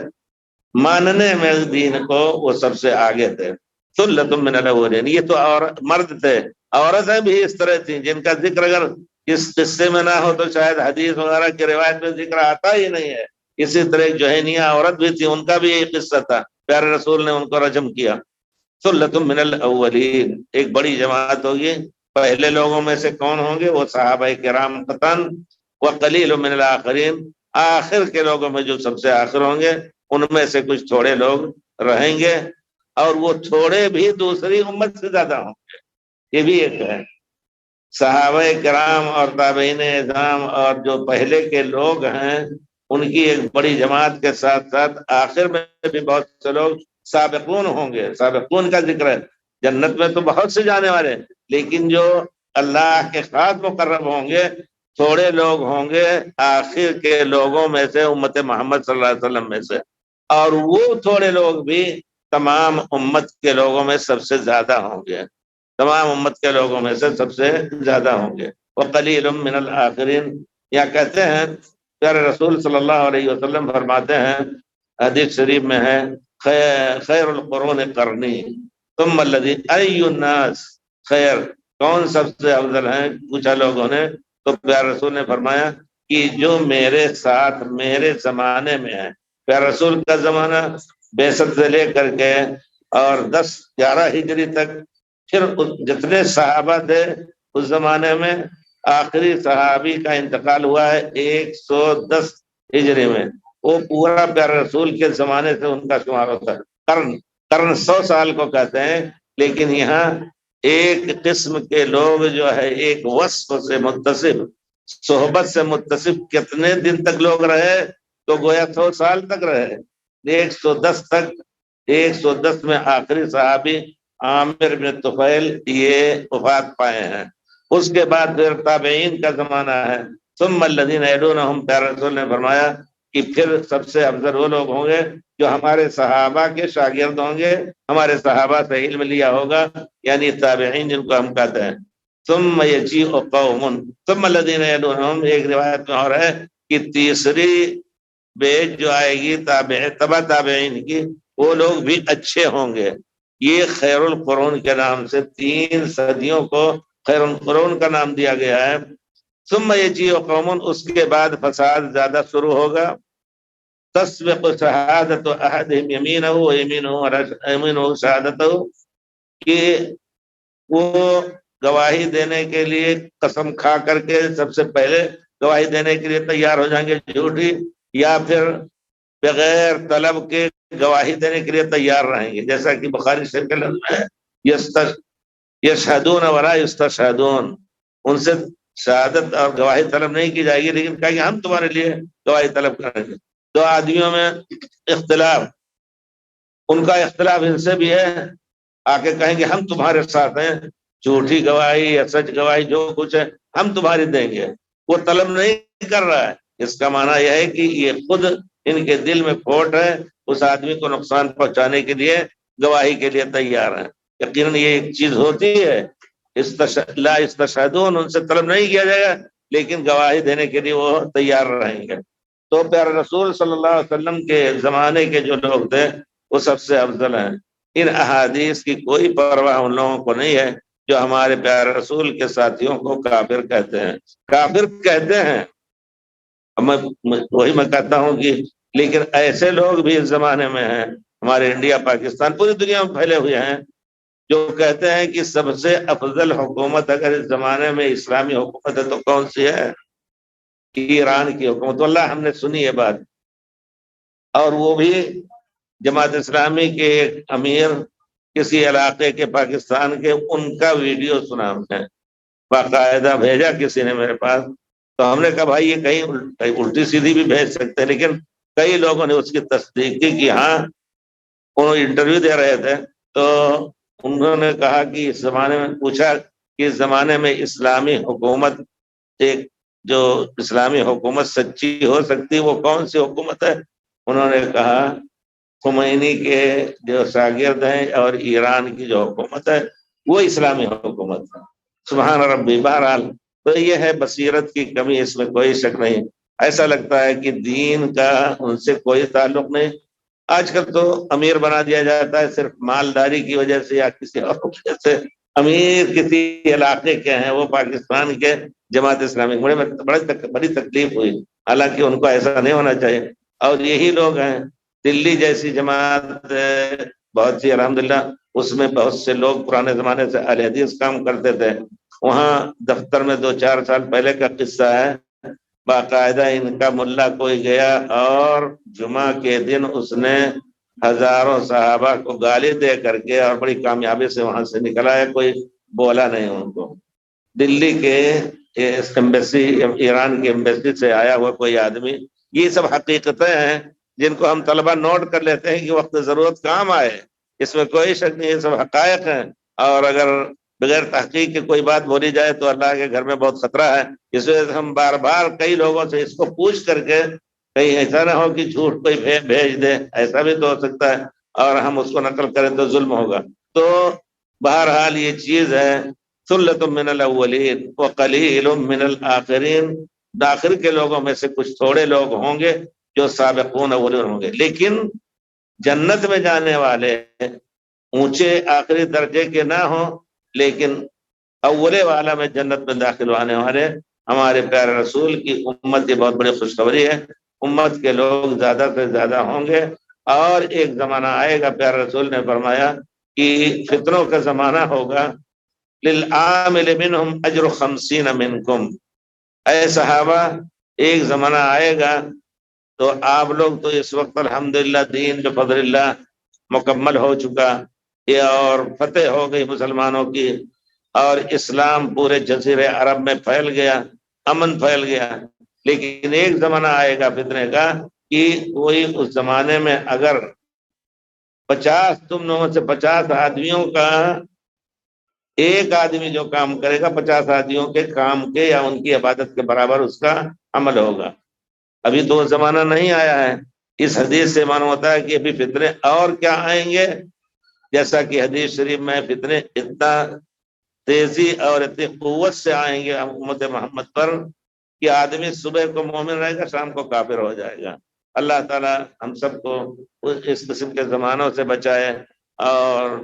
ماننے میں دین کو وہ سب سے آگے تھے۔ سلۃ من الاولین، یہ تو اور مرد تھے، عورتیں بھی اس طرح تھیں جن کا ذکر اگر اس قصے میں نہ ہو تو شاید حدیث وغیرہ کی روایت میں ذکر آتا ہی نہیں ہے۔ اسی طرح جوہینیہ عورت بھی تھی، ان کا بھی ایک قصہ تھا، پیارے رسول نے ان کو رجم کیا۔ سلۃ من الاولین، ایک بڑی جماعت ہوگی۔ پہلے لوگوں میں سے کون ہوں گے؟ وہ صحابہ کرام قطعاً، وقلیل من الاخرین، آخر کے لوگوں میں جو سب سے آخر ہوں گے ان میں سے کچھ تھوڑے لوگ رہیں گے، اور وہ تھوڑے بھی دوسری امت سے زیادہ ہوں گے۔ یہ بھی ایک ہے، صحابہ کرام اور تابعین اعظام اور جو پہلے کے لوگ ہیں ان کی ایک بڑی جماعت کے ساتھ ساتھ آخر میں بھی بہت سے لوگ سابقون ہوں گے۔ سابقون کا ذکر ہے، جنت میں تو بہت سے جانے والے، لیکن جو اللہ کے خاص مقرب ہوں گے تھوڑے لوگ ہوں گے آخر کے لوگوں میں سے، امت محمد صلی اللہ علیہ وسلم میں سے، اور وہ تھوڑے لوگ بھی تمام امت کے لوگوں میں سب سے زیادہ ہوں گے، تمام امت کے لوگوں میں سے سب سے زیادہ ہوں گے۔ وقلیل من الاخرین، یا کہتے ہیں پیارے رسول صلی اللہ علیہ وسلم فرماتے ہیں، حدیث شریف میں ہے، خیر القرون قرنی ثم الذین، ای الناس خیر، کون سب سے افضل ہیں پوچھا لوگوں نے، تو پیارے رسول نے فرمایا کہ جو میرے ساتھ میرے زمانے میں ہے۔ پیارے رسول کا زمانہ بعثت سے لے کر کے اور 10-11 ہجری تک، پھر جتنے صحابہ تھے اس زمانے میں، آخری صحابی کا انتقال ہوا ہے 110 ہجری میں، وہ پورا پیارے رسول کے زمانے سے ان کا شمار ہوتا ہے۔ قرن 100 سال کو کہتے ہیں، لیکن یہاں ایک قسم کے لوگ جو ہے ایک وصف سے متصف، صحبت سے متصف کتنے دن تک لوگ رہے؟ تو گویا 100 سال تک رہے، 110 تک، 110 میں آخری صحابی عامر بن طفیل یہ وفات پائے ہیں۔ اس کے بعد پھر تابعین کا زمانہ ہے، ثم الذین یلونہم، پیارے رسول نے فرمایا کہ پھر سب سے افضل وہ لوگ ہوں گے جو ہمارے صحابہ کے شاگرد ہوں گے، ہمارے صحابہ سے علم لیا ہوگا، یعنی تابعین جن کو ہم کہتے ہیں۔ ثم یجیء قوم ثم الذین یلونہم، ایک روایت میں اور ہے کہ تیسری بیچ جو آئے گی تبع تابعین کی، وہ لوگ بھی اچھے ہوں گے۔ یہ خیر القرون کے نام سے 3 صدیوں کو خیر القرون کا نام دیا گیا ہے۔ ثم یجیء قوم، اس کے بعد فساد زیادہ شروع ہوگا، تسبق شہادت احدہم یمینہ ویمینہ شہادتہ، کہ وہ گواہی دینے کے لیے قسم کھا کر کے سب سے پہلے گواہی دینے کے لیے تیار ہو جائیں گے جھوٹی، یا پھر بغیر طلب کے گواہی دینے کے لیے تیار رہیں گے، جیسا کہ بخاری شریف کے لفظ ہے یشہدون ولا یستشہدون، ان سے شہادت اور گواہی طلب نہیں کی جائے گی، لیکن کہیں گے ہم تمہارے لیے گواہی طلب کریں گے۔ 2 آدمیوں میں اختلاف، ان کا اختلاف ان سے بھی ہے، آ کے کہیں گے ہم تمہارے ساتھ ہیں، جھوٹی گواہی یا سچ گواہی جو کچھ ہے ہم تمہاری دیں گے، وہ طلب نہیں کر رہا ہے۔ اس کا معنی یہ ہے کہ یہ خود ان کے دل میں کھوٹ ہے، اس آدمی کو نقصان پہنچانے کے لیے گواہی کے لیے تیار ہیں۔ یقیناً یہ ایک چیز ہوتی ہے، لا استشہدون، ان سے طلب نہیں کیا جائے گا لیکن گواہی دینے کے لیے وہ تیار رہیں گے۔ تو پیارے رسول صلی اللہ علیہ وسلم کے زمانے کے جو لوگ تھے وہ سب سے افضل ہیں۔ ان احادیث کی کوئی پرواہ ان لوگوں کو نہیں ہے جو ہمارے پیارے رسول کے ساتھیوں کو کافر کہتے ہیں۔ کافر کہتے ہیں، وہی میں کہتا ہوں کہ لیکن ایسے لوگ بھی اس زمانے میں ہیں، ہمارے انڈیا، پاکستان، پوری دنیا میں پھیلے ہوئے ہیں، جو کہتے ہیں کہ سب سے افضل حکومت اگر اس زمانے میں اسلامی حکومت ہے تو کون سی ہے؟ کہ ایران کی حکومت۔ واللہ ہم نے سنی یہ بات، اور وہ بھی جماعت اسلامی کے ایک امیر کسی علاقے کے پاکستان کے، ان کا ویڈیو سنا ہم نے، باقاعدہ بھیجا کسی نے میرے پاس، تو ہم نے کہا بھائی یہ کہیں الٹی سیدھی بھی بھیج سکتے ہیں، لیکن کئی لوگوں نے اس کی تصدیق کی کہ ہاں، انہوں انٹرویو دے رہے تھے تو انہوں نے کہا کہ اس زمانے میں پوچھا کہ اس زمانے میں اسلامی حکومت، ایک جو اسلامی حکومت سچی ہو سکتی وہ کون سی حکومت ہے؟ انہوں نے کہا خمینی کے جو شاگرد ہیں اور ایران کی جو حکومت ہے وہ اسلامی حکومت ہے۔ سبحان ربی۔ بہرحال تو یہ ہے بصیرت کی کمی، اس میں کوئی شک نہیں۔ ایسا لگتا ہے کہ دین کا ان سے کوئی تعلق نہیں۔ آج کل تو امیر بنا دیا جاتا ہے صرف مالداری کی وجہ سے یا کسی اور وجہ سے، امیر کسی علاقے کے ہیں، وہ پاکستان کے جماعت اسلامی، بڑی تکلیف ہوئی، حالانکہ ان کو ایسا نہیں ہونا چاہیے۔ اور یہی لوگ ہیں، دلی جیسی جماعت بہت سی الحمدللہ، اس میں بہت سے لوگ پرانے زمانے سے اہل حدیث کام کرتے تھے، وہاں دفتر میں 2-4 سال پہلے کا قصہ ہے، باقاعدہ ان کا ملا کوئی گیا اور جمعہ کے دن اس نے ہزاروں صحابہ کو گالی دے کر کے اور بڑی کامیابی سے وہاں سے نکلا ہے، کوئی بولا نہیں ان کو۔ دلی کے ایمبیسی، ایران کی ایمبیسی سے آیا ہوا کوئی آدمی، یہ سب حقیقتیں ہیں جن کو ہم طلبہ نوٹ کر لیتے ہیں کہ وقت ضرورت کام آئے، اس میں کوئی شک نہیں، یہ سب حقائق ہیں۔ اور اگر بغیر تحقیق کے کوئی بات بولی جائے تو اللہ کے گھر میں بہت خطرہ ہے، اس وجہ سے ہم بار بار کئی لوگوں سے اس کو پوچھ کر کے، کہیں ایسا نہ ہو کہ جھوٹ کوئی بھیج دے، ایسا بھی تو ہو سکتا ہے، اور ہم اس کو نقل کریں تو ظلم ہوگا۔ تو بہرحال یہ چیز ہے، ثلۃ من الاولین وقلیل من الآخرین، آخر کے لوگوں میں سے کچھ تھوڑے لوگ ہوں گے جو سابقون اولین ہوں گے، لیکن جنت میں جانے والے اونچے آخری درجے کے نہ ہوں، لیکن اولے والا میں جنت میں داخل ہونے والے ہمارے پیارے رسول کی امت کی بہت بڑی خوشخبری ہے۔ امت کے لوگ زیادہ سے زیادہ ہوں گے، اور ایک زمانہ آئے گا، پیارے رسول نے فرمایا کہ فتنوں کا زمانہ ہوگا، للعامل منہم اجر 50 منکم، اے صحابہ ایک زمانہ آئے گا تو آپ لوگ تو اس وقت الحمدللہ دین بفضل اللہ مکمل ہو چکا، یہ اور فتح ہو گئی مسلمانوں کی، اور اسلام پورے جزیرے عرب میں پھیل گیا، امن پھیل گیا۔ لیکن ایک زمانہ آئے گا فتنے کا کہ کوئی اس زمانے میں اگر 50 تم لوگوں سے 50 آدمیوں کا ایک آدمی جو کام کرے گا 50 آدمیوں کے کام کے یا ان کی عبادت کے برابر اس کا عمل ہوگا۔ ابھی تو وہ زمانہ نہیں آیا ہے۔ اس حدیث سے معلوم ہوتا ہے کہ ابھی فتنے اور کیا آئیں گے، جیسا کہ حدیث شریف میں فتنے اتنا تیزی اور اتنی قوت سے آئیں گے امت محمد پر کہ آدمی صبح کو مومن رہے گا، شام کو کافر ہو جائے گا۔ اللہ تعالی ہم سب کو اس قسم کے زمانوں سے بچائے، اور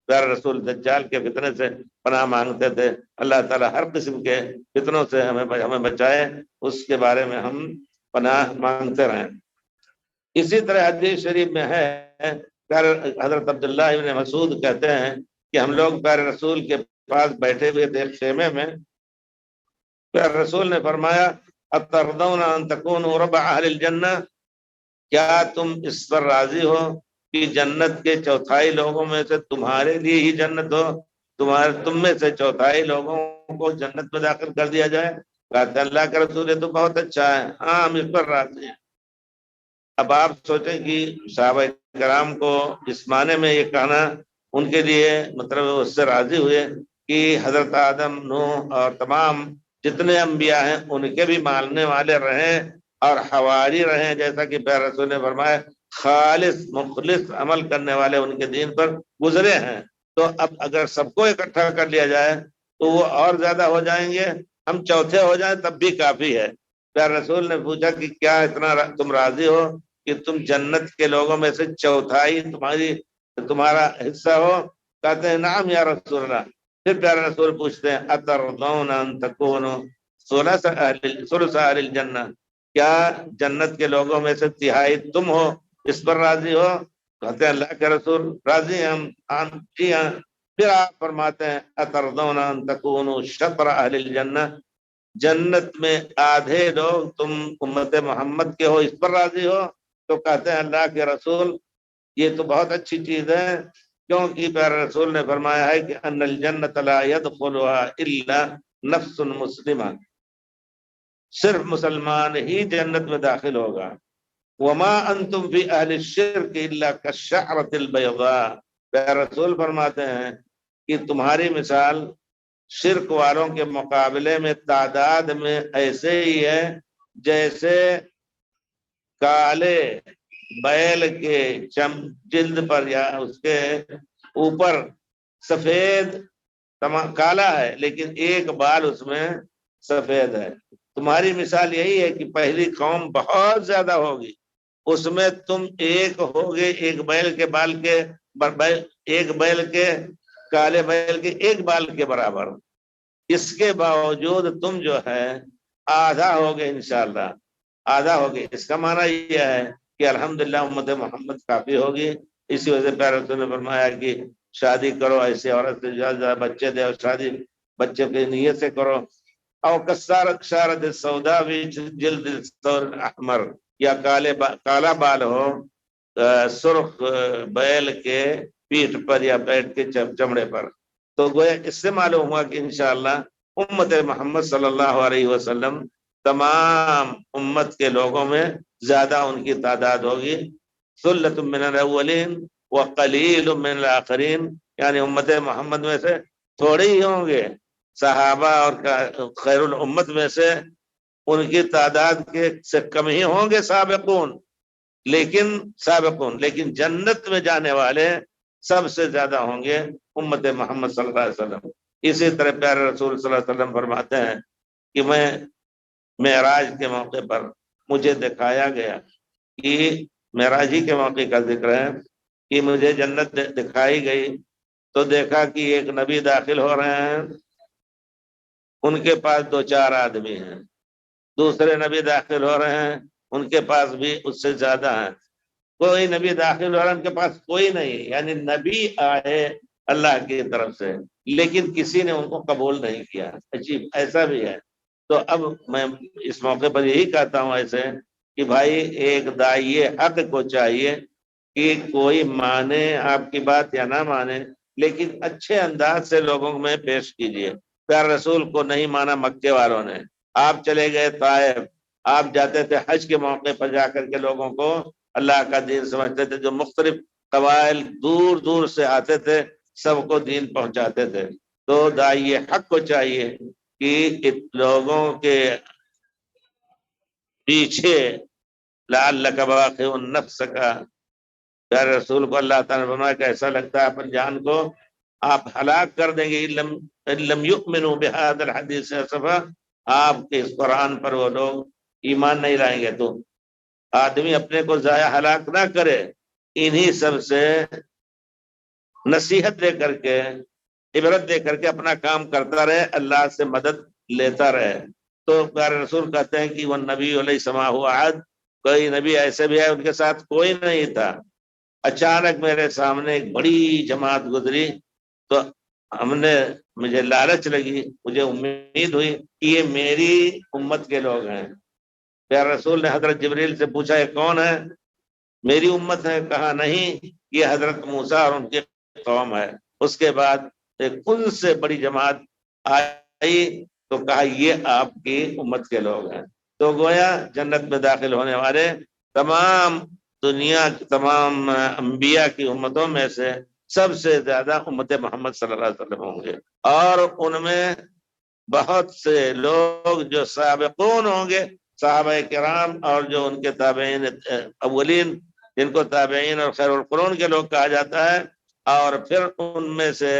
پیارے رسول دجال کے فتنے سے پناہ مانگتے تھے، اللہ تعالی ہر قسم کے فتنوں سے ہمیں بچائے، اس کے بارے میں ہم پناہ مانگتے رہیں۔ اسی طرح حدیث شریف میں ہے، حضرت عبداللہ ابن مسعود کہتے ہیں کہ ہم لوگ پیارے رسول کے پاس بیٹھے ہوئے تھے خیمے میں، پیارے رسول نے فرمایا اترضون ان تکونوا ربع اہل الجنہ، کیا تم اس پر راضی ہو کہ جنت کے چوتھائی لوگوں میں سے تمہارے لیے ہی جنت ہو، تم میں سے چوتھائی لوگوں کو جنت میں داخل کر دیا جائے؟ کہتے اللہ کے رسول یہ تو بہت اچھا ہے، ہاں ہم اس پر راضی ہیں۔ اب آپ سوچیں کہ صحابہ کرام کو اس معنی میں یہ کہنا ان کے لیے مطلب اس سے راضی ہوئے کہ حضرت آدم، نوح اور تمام جتنے انبیاء ہیں ان کے بھی ماننے والے رہیں اور حواری رہیں، جیسا کہ پیارے رسول نے فرمایا خالص مخلص عمل کرنے والے ان کے دین پر گزرے ہیں۔ تو اب اگر سب کو اکٹھا کر لیا جائے تو وہ اور زیادہ ہو جائیں گے، ہم چوتھے ہو جائیں تب بھی کافی ہے۔ پیارے رسول نے پوچھا کہ کیا اتنا تم راضی ہو کہ تم جنت کے لوگوں میں سے چوتھائی تمہارا حصہ ہو؟ کہتے ہیں نعم یا رسول اللہ۔ پھر پیارے رسول پوچھتے ہیں اترضون ان تکونوا ثلث اہل الجنہ، کیا جنت کے لوگوں میں سے تہائی تم ہو، اس پر راضی ہو؟ کہتے ہیں اللہ کے رسول راضی ہیں ہم، جی ہاں۔ پھر آپ فرماتے ہیں اترضون ان تکونوا شطر اہل الجنہ، جنت میں آدھے لوگ تم امت محمد کے ہو، اس پر راضی ہو؟ تو کہتے ہیں اللہ کے رسول یہ تو بہت اچھی چیز ہے، کیونکہ پیارے رسول نے فرمایا ہے کہ ان الجنت لا يدخلها الا نفس مسلمہ، صرف مسلمان ہی جنت میں داخل ہوگا۔ وما انتم فی اہل الشرک الا کالشعرۃ البیضاء، پیارے رسول فرماتے ہیں کہ تمہاری مثال شرک والوں کے مقابلے میں تعداد میں ایسے ہی ہے جیسے کالے بیل کے جلد پر یا اس کے اوپر سفید کالا ہے لیکن ایک بال اس میں سفید ہے۔ تمہاری مثال یہی ہے کہ پہلی قوم بہت زیادہ ہوگی، اس میں تم ایک ہوگے، ایک بیل کے بال کے ایک بیل کے کالے بیل کے ایک بال کے برابر، اس کے باوجود تم جو ہے آدھا ہوگے انشاءاللہ، آدھا ہوگے۔ اس کا معنی یہ ہے کہ الحمدللہ امت محمد کافی ہوگی۔ اسی وجہ سے پیارے رسول نے فرمایا کہ شادی کرو ایسی عورت سے زیادہ بچے دے، اور شادی بچے کی نیت سے کرو۔ او کسارت شارت السودا بھی جلد الثور احمر، یا کالا بال ہو سرخ بیل کے پیٹھ پر یا پیٹ کے چمڑے پر۔ تو گویا اس سے معلوم ہوا کہ انشاءاللہ امت محمد صلی اللہ علیہ وسلم تمام امت کے لوگوں میں زیادہ ان کی تعداد ہوگی، ثلۃ من الاولین وقلیل من الاخرین، یعنی امت محمد میں سے تھوڑے ہی ہوں گے، صحابہ اور خیر الامت میں سے ان کی تعداد کے سے کم ہی ہوں گے سابقون، لیکن جنت میں جانے والے سب سے زیادہ ہوں گے امت محمد صلی اللہ علیہ وسلم۔ اسی طرح پیارے رسول صلی اللہ علیہ وسلم فرماتے ہیں کہ میں معراج کے موقع پر مجھے دکھایا گیا، کہ معراج ہی کے موقع کا ذکر ہے کہ مجھے جنت دکھائی گئی، تو دیکھا کہ ایک نبی داخل ہو رہے ہیں، ان کے پاس 2-4 آدمی ہیں، دوسرے نبی داخل ہو رہے ہیں، ان کے پاس بھی اس سے زیادہ ہیں، کوئی نبی داخل ہو رہا ہے ان کے پاس کوئی نہیں، یعنی نبی آئے اللہ کی طرف سے لیکن کسی نے ان کو قبول نہیں کیا۔ عجیب، ایسا بھی ہے۔ تو اب میں اس موقع پر یہی کہتا ہوں ایسے کہ بھائی ایک داعی حق کو چاہیے کہ کوئی مانے آپ کی بات یا نہ مانے، لیکن اچھے انداز سے لوگوں میں پیش کیجیے۔ پیارے رسول کو نہیں مانا مکے والوں نے، آپ چلے گئے طائف، آپ جاتے تھے حج کے موقع پر، جا کر کے لوگوں کو اللہ کا دین سمجھتے تھے، جو مختلف قبائل دور دور سے آتے تھے سب کو دین پہنچاتے تھے۔ تو داعی حق کو چاہیے کہ لوگوں کے پیچھے لعلک باخع نفسک، پیارے رسول کو اللہ تعالیٰ نے فرمایا کہ ایسا لگتا ہے اپن جان کو آپ ہلاک کر دیں گے، ان لم یؤمنوا بهذا الحدیث اسفا، آپ کے اس قرآن پر وہ لوگ ایمان نہیں لائیں گے۔ تو آدمی اپنے کو ضائع ہلاک نہ کرے، انہی سب سے نصیحت دے کر کے، عبرت دے کر کے اپنا کام کرتا رہے، اللہ سے مدد لیتا رہے۔ تو پیارے رسول کہتے ہیں کہ وہ نبی علیہ السلام عہد، کوئی نبی ایسے بھی ہے ان کے ساتھ کوئی نہیں تھا، اچانک میرے سامنے ایک بڑی جماعت گزری تو مجھے لالچ لگی، مجھے امید ہوئی کہ یہ میری امت کے لوگ ہیں۔ پیارے رسول نے حضرت جبریل سے پوچھا یہ کون ہے؟ میری امت ہے؟ کہا نہیں، یہ حضرت موسیٰ اور ان کی قوم ہے۔ اس کے بعد ایک ان سے بڑی جماعت آئی تو کہا یہ آپ کی امت کے لوگ ہیں۔ تو گویا جنت میں داخل ہونے والے تمام دنیا کی تمام انبیاء کی امتوں میں سے سب سے زیادہ امت محمد صلی اللہ علیہ وسلم ہوں گے، اور ان میں بہت سے لوگ جو سابقون ہوں گے، صحابہ کرام، اور جو ان کے تابعین اولین، جن کو تابعین اور خیر القرون کے لوگ کہا جاتا ہے، اور پھر ان میں سے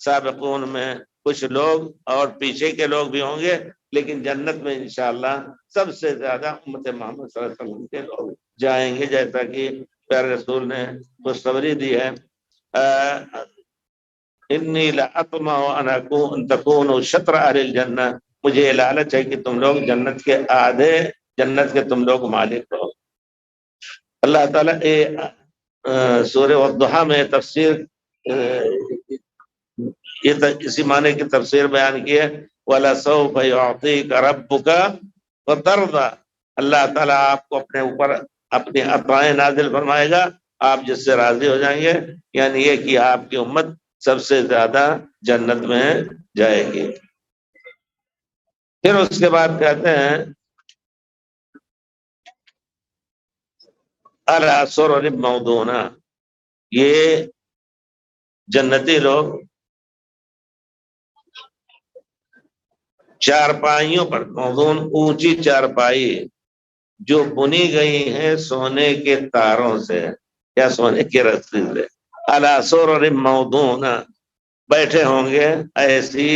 سابقون میں کچھ لوگ اور پیچھے کے لوگ بھی ہوں گے، لیکن جنت میں انشاءاللہ سب سے زیادہ امت محمد صلی اللہ علیہ وسلم کے لوگ جائیں گے، جیسا کہ پیارے رسول نے خوشخبری دی ہے، انی لاطمع ان تکونوا شطر اہل الجنہ، مجھے لالچ ہے کہ تم لوگ جنت کے آدھے، جنت کے تم لوگ مالک ہو۔ اللہ تعالیٰ سورہ والضحیٰ میں تفسیر یہ اسی معنی کی تفسیر بیان کی ہے، وَلَسَوْفَ يُعْطِيكَ رَبُّكَ وَتَرْضَىٰ، اللہ تعالیٰ آپ کو اپنے اوپر اپنی عطائیں نازل فرمائے گا، آپ جس سے راضی ہو جائیں گے، یعنی یہ کہ آپ کی امت سب سے زیادہ جنت میں جائے گی۔ پھر اس کے بعد کہتے ہیں عَلَىٰ سُرُرٍ مَوْضُونَةٍ، یہ جنتی لوگ چارپائیوں پر، موضون اونچی چارپائی جو بنی گئی ہیں سونے کے تاروں سے یا سونے کے رسی سے، عَلَىٰ سُرُرٍ مَوْضُونَةٍ، بیٹھے ہوں گے ایسی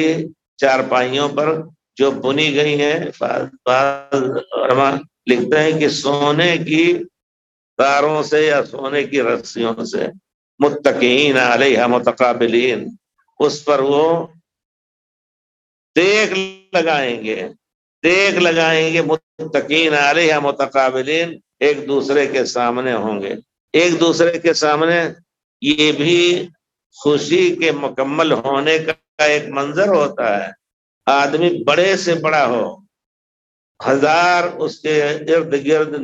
چارپائیوں پر جو بنی گئی ہیں، بعض علماء لکھتے ہیں کہ سونے کی تاروں سے یا سونے کی رسیوں سے، متکئین علیہا متقابلین، اس پر وہ ٹیک لگائیں گے متکئین علیہا متقابلین، ایک دوسرے کے سامنے ہوں گے، ایک دوسرے کے سامنے۔ یہ بھی خوشی کے مکمل ہونے کا ایک منظر ہوتا ہے، آدمی بڑے سے بڑا ہو، ہزار اس کے ارد گرد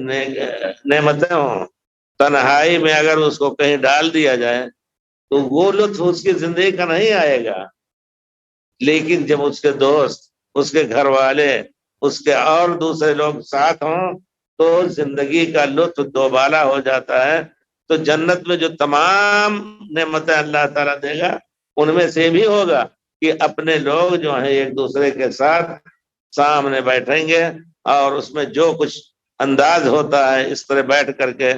نعمتیں ہوں، تنہائی میں اگر اس کو کہیں ڈال دیا جائے تو وہ لطف اس کی زندگی کا نہیں آئے گا، لیکن جب اس کے دوست، اس کے گھر والے، اس کے اور دوسرے لوگ ساتھ ہوں تو زندگی کا لطف دوبالا ہو جاتا ہے۔ تو جنت میں جو تمام نعمتیں اللہ تعالیٰ دے گا ان میں سے بھی ہوگا کہ اپنے لوگ جو ہیں ایک دوسرے کے ساتھ سامنے بیٹھیں گے، اور اس میں جو کچھ انداز ہوتا ہے اس طرح بیٹھ کر کے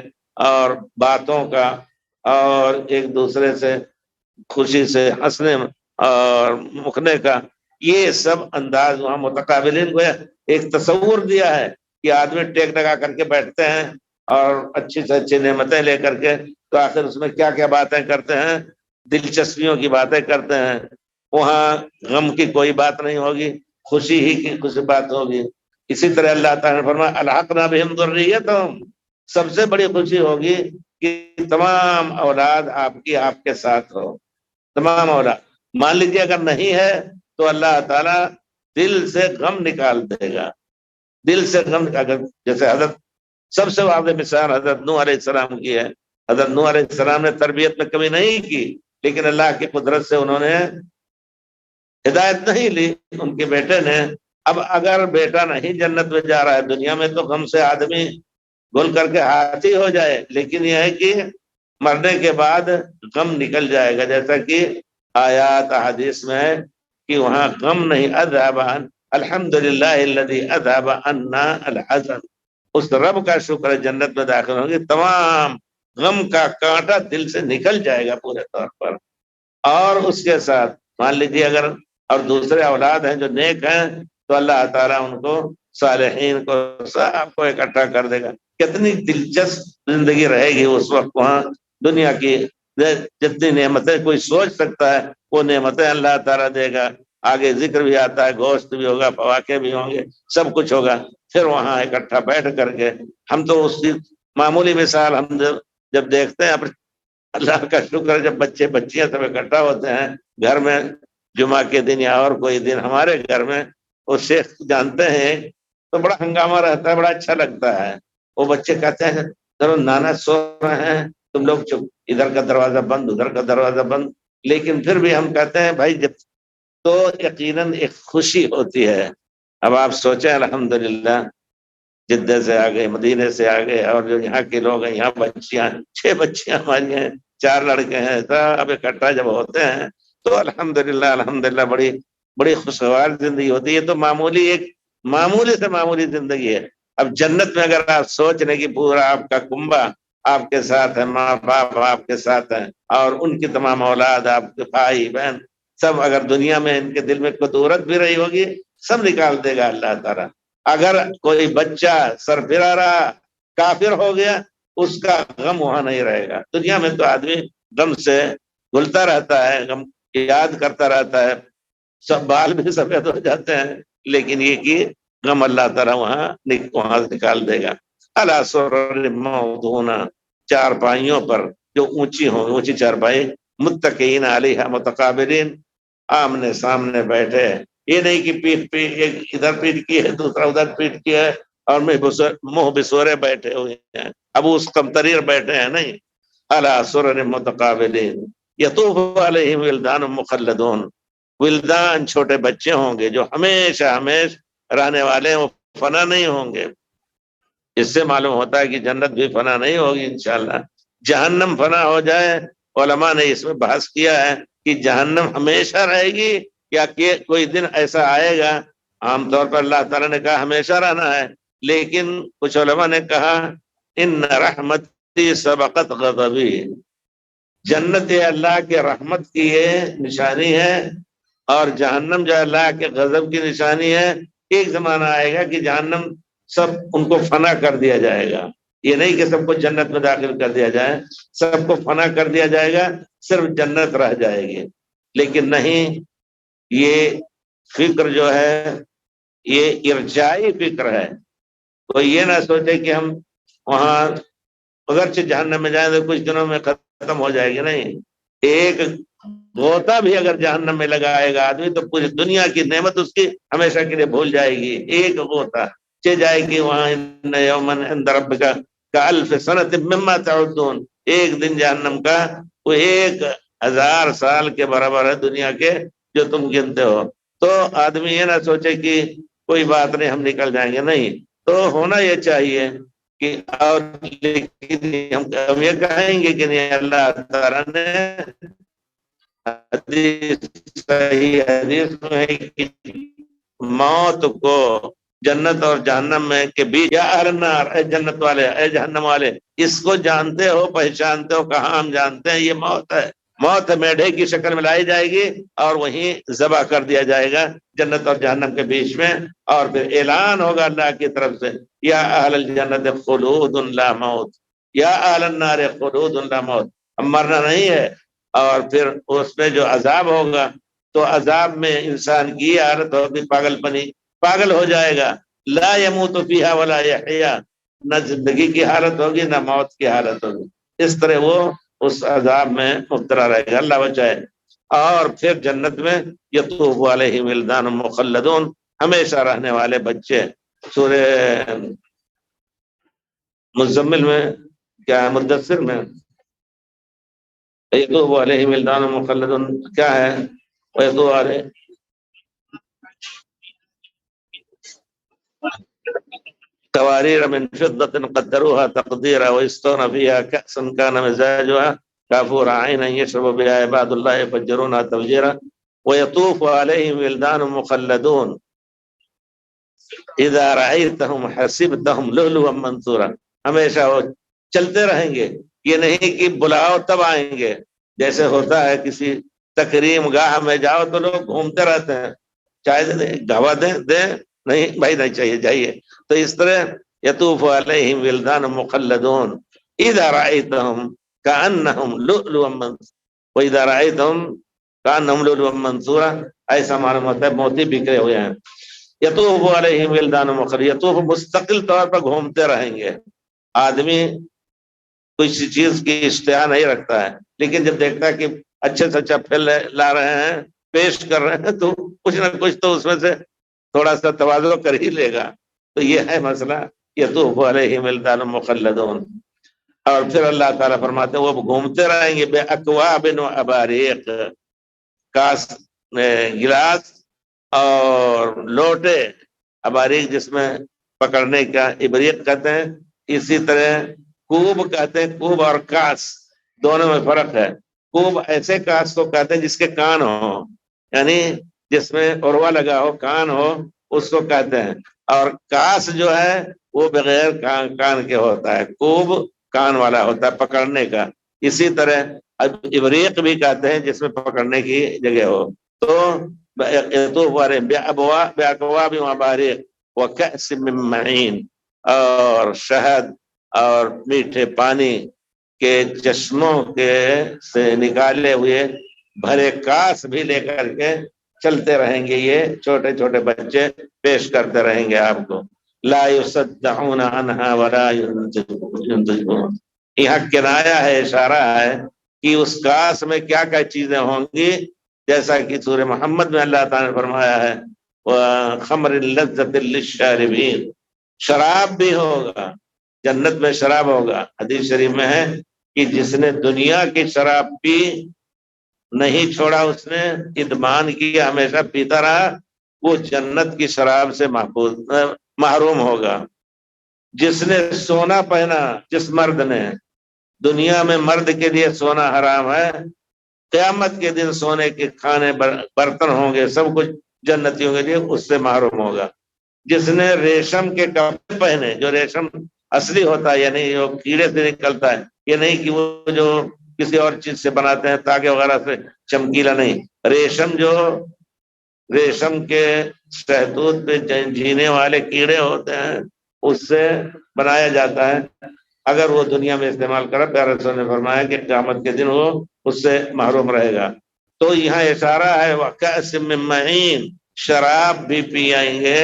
اور باتوں کا اور ایک دوسرے سے خوشی سے ہنسنے اور مکھنے کا، یہ سب انداز وہاں متقابلین کو ایک تصور دیا ہے کہ آدمی ٹیک لگا کر کے بیٹھتے ہیں اور اچھی سے اچھی نعمتیں لے کر کے، تو آخر اس میں کیا کیا باتیں کرتے ہیں، دلچسپیوں کی باتیں کرتے ہیں، وہاں غم کی کوئی بات نہیں ہوگی، خوشی ہی کی خوشی بات ہوگی۔ اسی طرح اللہ تعالیٰ نے فرمایا الحقنا بہم ذریتہم، سب سے بڑی خوشی ہوگی کہ تمام اولاد آپ کے ساتھ ہو، تمام اولاد۔ مان لیجیے اگر نہیں ہے تو اللہ تعالیٰ دل سے غم نکال دے گا، دل سے غم، اگر جیسے حضرت سب سے واضح مثال حضرت نوح علیہ السلام کی ہے، حضرت نوح علیہ السلام نے تربیت میں کمی نہیں کی، لیکن اللہ کی قدرت سے انہوں نے ہدایت نہیں لی ان کے بیٹے نے۔ اب اگر بیٹا نہیں جنت میں جا رہا ہے، دنیا میں تو غم سے آدمی گول کر کے ہاتھی ہو جائے، لیکن یہ ہے کہ مرنے کے بعد غم نکل جائے گا، جیسا کہ آیات حدیث میں ہے کہ وہاں غم نہیں، اذهب عن الحمدللہ الذی اذهب عنا الحزن، اس رب کا شکر ہے جنت میں داخل ہوں گے تمام غم کا کانٹا دل سے نکل جائے گا پورے طور پر۔ اور اس کے ساتھ مان لیجیے اگر اور دوسرے اولاد ہیں جو نیک ہیں تو اللہ تعالیٰ ان کو صالحین کو سب کو اکٹھا کر دے گا۔ کتنی دلچسپ زندگی رہے گی اس وقت وہاں، دنیا کی جتنی نعمتیں کوئی سوچ سکتا ہے وہ نعمتیں اللہ تعالیٰ دے گا۔ آگے ذکر بھی آتا ہے، گوشت بھی ہوگا، فواکہ بھی ہوں گے، سب کچھ ہوگا۔ پھر وہاں اکٹھا بیٹھ کر کے ہم تو اس کی معمولی مثال ہم جب دیکھتے ہیں، اللہ کا شکر ہے جب بچے بچیاں سب اکٹھا ہوتے ہیں گھر میں جمعہ کے دن یا اور کوئی دن، ہمارے گھر میں وہ شیخ جانتے ہیں تو بڑا ہنگامہ رہتا ہے، بڑا اچھا لگتا ہے۔ وہ بچے کہتے ہیں چلو نانا سو رہے ہیں تم لوگ چپ، ادھر کا دروازہ بند ادھر کا دروازہ بند، لیکن پھر بھی ہم کہتے ہیں بھائی جب تو یقیناً ایک خوشی ہوتی ہے۔ اب آپ سوچیں الحمدللہ جدہ سے آ گئے، مدینے سے آ گئے، اور جو یہاں کے لوگ ہیں، یہاں بچیاں 6 بچیاں ہماری ہیں، 4 لڑکے ہیں، سب اکٹھا جب ہوتے ہیں تو الحمدللہ الحمدللہ بڑی بڑی خوشگوار زندگی ہوتی ہے۔ یہ تو معمولی سے معمولی زندگی ہے۔ اب جنت میں اگر آپ سوچ لیں کہ پورا آپ کا کنبہ آپ کے ساتھ ہے، ماں باپ آپ کے ساتھ ہیں، اور ان کی تمام اولاد، آپ کے بھائی بہن سب، اگر دنیا میں ان کے دل میں قدورت بھی رہی ہوگی سب نکال دے گا اللہ تعالیٰ۔ اگر کوئی بچہ سرفرا رہا، کافر ہو گیا، اس کا غم وہاں نہیں رہے گا۔ دنیا میں تو آدمی غم سے گھلتا رہتا ہے، غم یاد کرتا رہتا ہے، سب بال بھی سفید ہو جاتے ہیں، لیکن یہ کہ غم اللہ تعالیٰ وہاں نکال دے گا۔ اللہ سرر موضون، چارپائیوں پر جو اونچی ہوں، اونچی چارپائی، متقین علیہ متقابلین، آمنے سامنے بیٹھے، یہ نہیں کہ پیٹ ایک ادھر پیٹ کی ہے دوسرا ادھر پیٹ کی ہے اور منہ بسورے بیٹھے ہوئے ہیں، ابوس قمطریر بیٹھے ہیں، نہیں۔ علی سرر متقابلین یطوف علیہم ولدان مخلدون، ولدان چھوٹے بچے ہوں گے جو ہمیشہ ہمیشہ رہنے والے ہیں، وہ فنا نہیں ہوں گے۔ اس سے معلوم ہوتا ہے کہ جنت بھی فنا نہیں ہوگی انشاءاللہ۔ جہنم فنا ہو جائے، علماء نے اس میں بحث کیا ہے کہ جہنم ہمیشہ رہے گی یا کہ کوئی دن ایسا آئے گا۔ عام طور پر اللہ تعالیٰ نے کہا ہمیشہ رہنا ہے، لیکن کچھ علماء نے کہا ان رحمتی سبقت غضبی، جنت اللہ کے رحمت کی یہ نشانی ہے، اور جہنم جو اللہ کے غضب کی نشانی ہے۔ ایک زمانہ آئے گا کہ جہنم سب ان کو فنا کر دیا جائے گا، یہ نہیں کہ سب کو جنت میں داخل کر دیا جائے، سب کو فنا کر دیا جائے گا، صرف جنت رہ جائے گی۔ لیکن نہیں، یہ فکر جو ہے یہ ارجائی فکر ہے۔ تو یہ نہ سوچے کہ ہم وہاں اگرچہ جہنم میں جائیں تو کچھ دنوں میں ختم ہو جائے گی، نہیں۔ ایک غوطہ بھی اگر جہنم میں لگائے گا آدمی تو پوری دنیا کی نعمت اس کی ہمیشہ کے لیے بھول جائے گی۔ ایک غوطہ جائے گی وہاں، ان یومن عند ربک کالف سنۃ مما تعدون، ایک دن جہنم کا وہ 1000 سال کے برابر ہے دنیا کے جو تم گنتے ہو۔ تو آدمی یہ نہ سوچے کہ کوئی بات نہیں ہم نکل جائیں گے، نہیں۔ تو ہونا یہ چاہیے کہ اور لیکن ہم یہ کہیں گے کہ نہیں، اللہ تعالیٰ نے صحیح حدیث میں ہے کہ موت کو جنت اور جہنم میں کے بیچ، یا اہل النار، اے جنت والے اے جہنم والے، اس کو جانتے ہو پہچانتے ہو؟ کہاں ہم جانتے ہیں، یہ موت ہے۔ موت میڈھے کی شکل میں لائی جائے گی اور وہیں ذبح کر دیا جائے گا جنت اور جہنم کے بیچ میں، اور پھر اعلان ہوگا اللہ کی طرف سے یا اہل الجنت خلود لا موت، یا اہل النار خلود لا موت، ہم مرنا نہیں ہے۔ اور پھر اس میں جو عذاب ہوگا تو عذاب میں انسان کی حالت ہوگی پاگل پنی، پاگل ہو جائے گا، لا يموت فيها ولا يحيا، نہ زندگی کی حالت ہوگی نہ موت کی حالت ہوگی، اس طرح وہ اس عذاب میں مبتلا رہے گا، اللہ بچائے۔ اور پھر جنت میں یطوف علیہم ولدان مخلدون، ہمیشہ رہنے والے بچے۔ سورہ مزمل میں کیا ہے، مدثر میں یطوف علیہم ولدان مخلدون کیا ہے؟ ویطوف علیہ قوارير من فضة قدروها تقديرا ويسقون فيها كأسا كان مزاجها كافورا عينا يشرب بها عباد الله يفجرونها تفجيرا ويطوف عليهم ولدان مخلدون اذا رأيتهم حسبتهم لؤلؤا منثورا. ہمیشہ وہ چلتے رہیں گے، یہ نہیں کہ بلاؤ تب آئیں گے. جیسے ہوتا ہے کسی تکریم گاہ میں جاؤ تو لوگ گھومتے رہتے ہیں، چائے دیں گھوا دیں نہیں بھائی نہیں چاہیے جائیے. تو اس طرح یطوف علیہم ولدان مخلدون اذا رأیتهم کأنہم لؤلؤا منثورا واذا رأیتهم کأنہم لؤلؤا منثورا، ایسا معلوم ہوتا ہے موتی بکھرے ہوئے ہیں. یطوف علیہم ولدان مخلدون، یطوف مستقل طور پر گھومتے رہیں گے. آدمی کسی چیز کی اشتہا نہیں رکھتا ہے، لیکن جب دیکھتا ہے کہ اچھے سے اچھا پھل لا رہے ہیں پیش کر رہے ہیں تو کچھ نہ کچھ تو اس میں سے تھوڑا سا تواضع کر ہی لے گا. تو یہ ہے مسئلہ یطوف علیہم ولدان مخلدون. اور پھر اللہ تعالیٰ فرماتے ہیں وہ گھومتے رہیں گے بے اکواب و اباریق، کاس گلاس اور لوٹے، اباریق جس میں پکڑنے کا ابریق کہتے ہیں، اسی طرح کوب کہتے ہیں. کوب اور کاس دونوں میں فرق ہے. کوب ایسے کاس کو کہتے ہیں جس کے کان ہو، یعنی جس میں عروا لگا ہو کان ہو اس کو کہتے ہیں. اور کاس جو ہے وہ بغیر کان کے ہوتا ہے، کوب کان والا ہوتا ہے پکڑنے کا. اسی طرح ابریق بھی کہتے ہیں جس میں پکڑنے کی جگہ ہو. تو بأكواب وأباريق وكأس من معين، اور شہد اور میٹھے پانی کے چشموں کے سے نکالے ہوئے بھرے کاس بھی لے کر کے چلتے رہیں گے. یہ چھوٹے چھوٹے بچے پیش کرتے رہیں گے آپ کو. لا يصدعون عنها ولا ينزفون. یہاں کنایا ہے، اشارہ ہے کہ اس کاس میں کیا کیا چیزیں ہوں گی، جیسا کہ سورہ محمد میں اللہ تعالیٰ نے فرمایا ہے خمر لذت للشاربین، شراب بھی ہوگا جنت میں، شراب ہوگا. حدیث شریف میں ہے کہ جس نے دنیا کی شراب پی نہیں چھوڑا، اس نے ادمان کیا ہمیشہ پیتا رہا، وہ جنت کی شراب سے محروم ہوگا. جس نے سونا پہنا، جس مرد نے، دنیا میں مرد کے لیے سونا حرام ہے، قیامت کے دن سونے کے کھانے برتن ہوں گے، سب کچھ جنتیوں کے لیے، اس سے محروم ہوگا. جس نے ریشم کے کپڑے پہنے، جو ریشم اصلی ہوتا ہے، یعنی جو کیڑے سے نکلتا ہے، یہ نہیں کہ وہ جو کسی اور چیز سے بناتے ہیں تاکہ وغیرہ سے چمکیلا نہیں، ریشم جو ریشم کے شہتوت پہ جینے والے کیڑے ہوتے ہیں اس سے بنایا جاتا ہے. اگر وہ دنیا میں استعمال کرے، پیارے رسول نے فرمایا کہ قیامت کے دن وہ اس سے محروم رہے گا. تو یہاں اشارہ ہے وَكَأْسٍ مِّن مَّعِينٍ، شراب بھی پئیں گے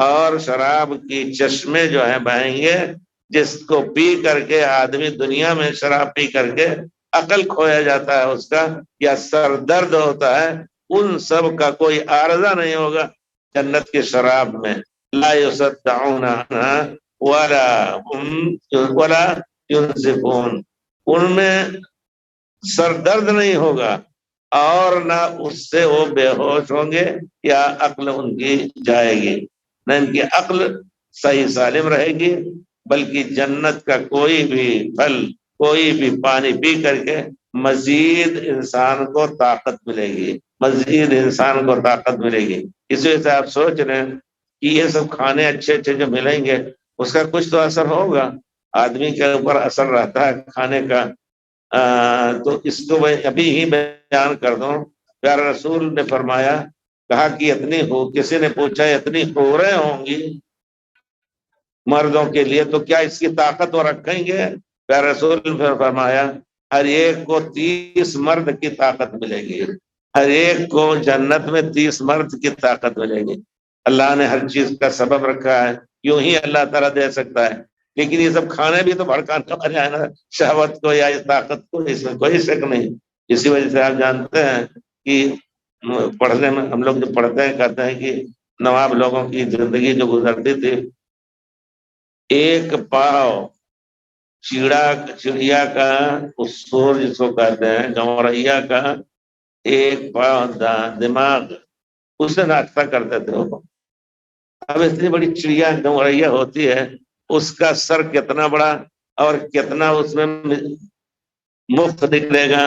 اور شراب کی چشمے جو ہیں بہیں گے، جس کو پی کر کے آدمی دنیا میں شراب پی کر کے عقل کھویا جاتا ہے اس کا، یا سر درد ہوتا ہے، ان سب کا کوئی عارضہ نہیں ہوگا جنت کی شراب میں. لا يصدعون عنها ولا ينزفون، ان میں سر درد نہیں ہوگا اور نہ اس سے وہ بے ہوش ہوں گے یا عقل ان کی جائے گی، نہ ان کی عقل صحیح سالم رہے گی، بلکہ جنت کا کوئی بھی پھل، کوئی بھی پانی پی کر کے مزید انسان کو طاقت ملے گی، مزید انسان کو طاقت ملے گی. اس وجہ سے آپ سوچ رہے ہیں کہ یہ سب کھانے اچھے اچھے جو ملیں گے اس کا کچھ تو اثر ہوگا، آدمی کے اوپر اثر رہتا ہے کھانے کا. تو اس کو میں ابھی ہی بیان کر دوں. پیارے رسول نے فرمایا، کہا کہ کسی نے پوچھا اتنی حوریں ہوں گی مردوں کے لیے تو کیا اس کی طاقت وہ رکھیں گے؟ پیارے رسول نے فرمایا ہر ایک کو 30 مرد کی طاقت ملے گی، ہر ایک کو جنت میں 30 مرد کی طاقت ملے گی. اللہ نے ہر چیز کا سبب رکھا ہے، یوں ہی اللہ تعالیٰ دے سکتا ہے، لیکن یہ سب کھانے بھی تو بھڑکانے والے ہیں نا، شہوت کو یا اس طاقت کو، اس میں کوئی شک نہیں. اسی وجہ سے آپ جانتے ہیں کہ پڑھنے میں ہم لوگ جو پڑھتے ہیں کہتے ہیں کہ نواب لوگوں کی زندگی جو گزرتی تھی، ایک پاؤ چڑیا کا سور جس کو کہتے ہیں، گوریا کا ایک پاؤں دماغ، اسے ناشتہ کرتے تھے وہ۔ اب اتنی بڑی چڑیا گوریا ہوتی ہے، اس کا سر کتنا بڑا اور کتنا اس میں مفت نکلے گا،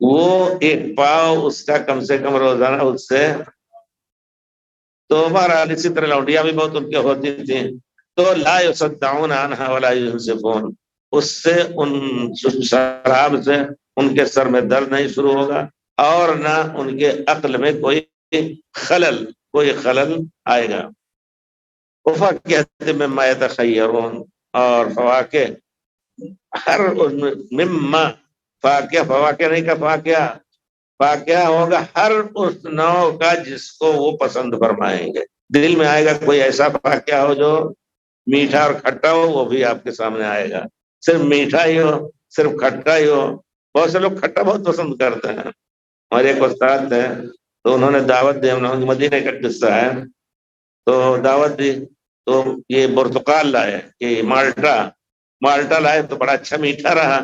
وہ ایک پاؤ اس کا کم سے کم روزانہ اس سے۔ تو بہرحال اسی طرح لوڈیاں بھی بہت ان کی ہوتی تھیں، تو لا یصدعون عنہا ولا ينزفون، اس سے ان شراب سے ان کے سر میں درد نہیں شروع ہوگا اور نہ ان کے عقل میں کوئی خلل آئے گا۔ وفاکہۃ مما یتخیرون، اور فواکہ ہر مما، فواکہ نہیں کا فاکہ ہوگا ہر اس نوع کا جس کو وہ پسند فرمائیں گے۔ دل میں آئے گا کوئی ایسا فاکہ ہو جو میٹھا اور کھٹا ہو، وہ بھی آپ کے سامنے آئے گا۔ صرف میٹھا ہی ہو، صرف کھٹا ہی ہو، بہت سے لوگ کھٹا بہت پسند کرتے ہیں۔ ہمارے ایک استاد تھے، تو انہوں نے دعوت دی، انہوں نے مدینے کا قصہ ہے، تو دعوت دی تو یہ برتقال لائے، یہ مالٹا لائے، تو بڑا اچھا میٹھا رہا،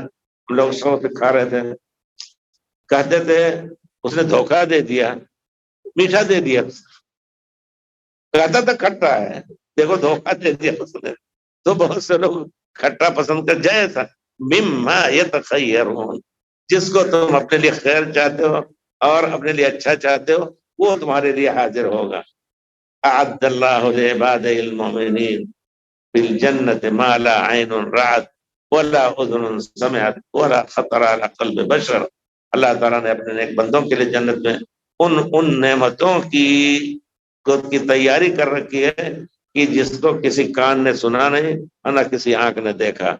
ہم لوگ سو سے کھا رہے تھے، کہتے تھے اس نے دھوکہ دے دیا، میٹھا دے دیا، کہتا تھا کھٹا ہے، دیکھو دھوکہ دے دیا اس نے۔ تو بہت سے لوگ کھٹا پسند کر جائے تھا، مما یتخیرون، جس کو تم اپنے لیے خیر چاہتے ہو اور اپنے لیے اچھا چاہتے ہو، وہ تمہارے لیے حاضر ہوگا۔ اعد اللہ لعبادہ المؤمنین بالجنۃ ما لا عین رأت ولا اذن سمعت ولا خطر علی قلب بشر۔ اللہ تعالیٰ نے اپنے نیک بندوں کے لیے جنت میں ان نعمتوں کی تیاری کر رکھی ہے کہ جس کو کسی کان نے سنا نہیں اور نہ کسی آنکھ نے دیکھا۔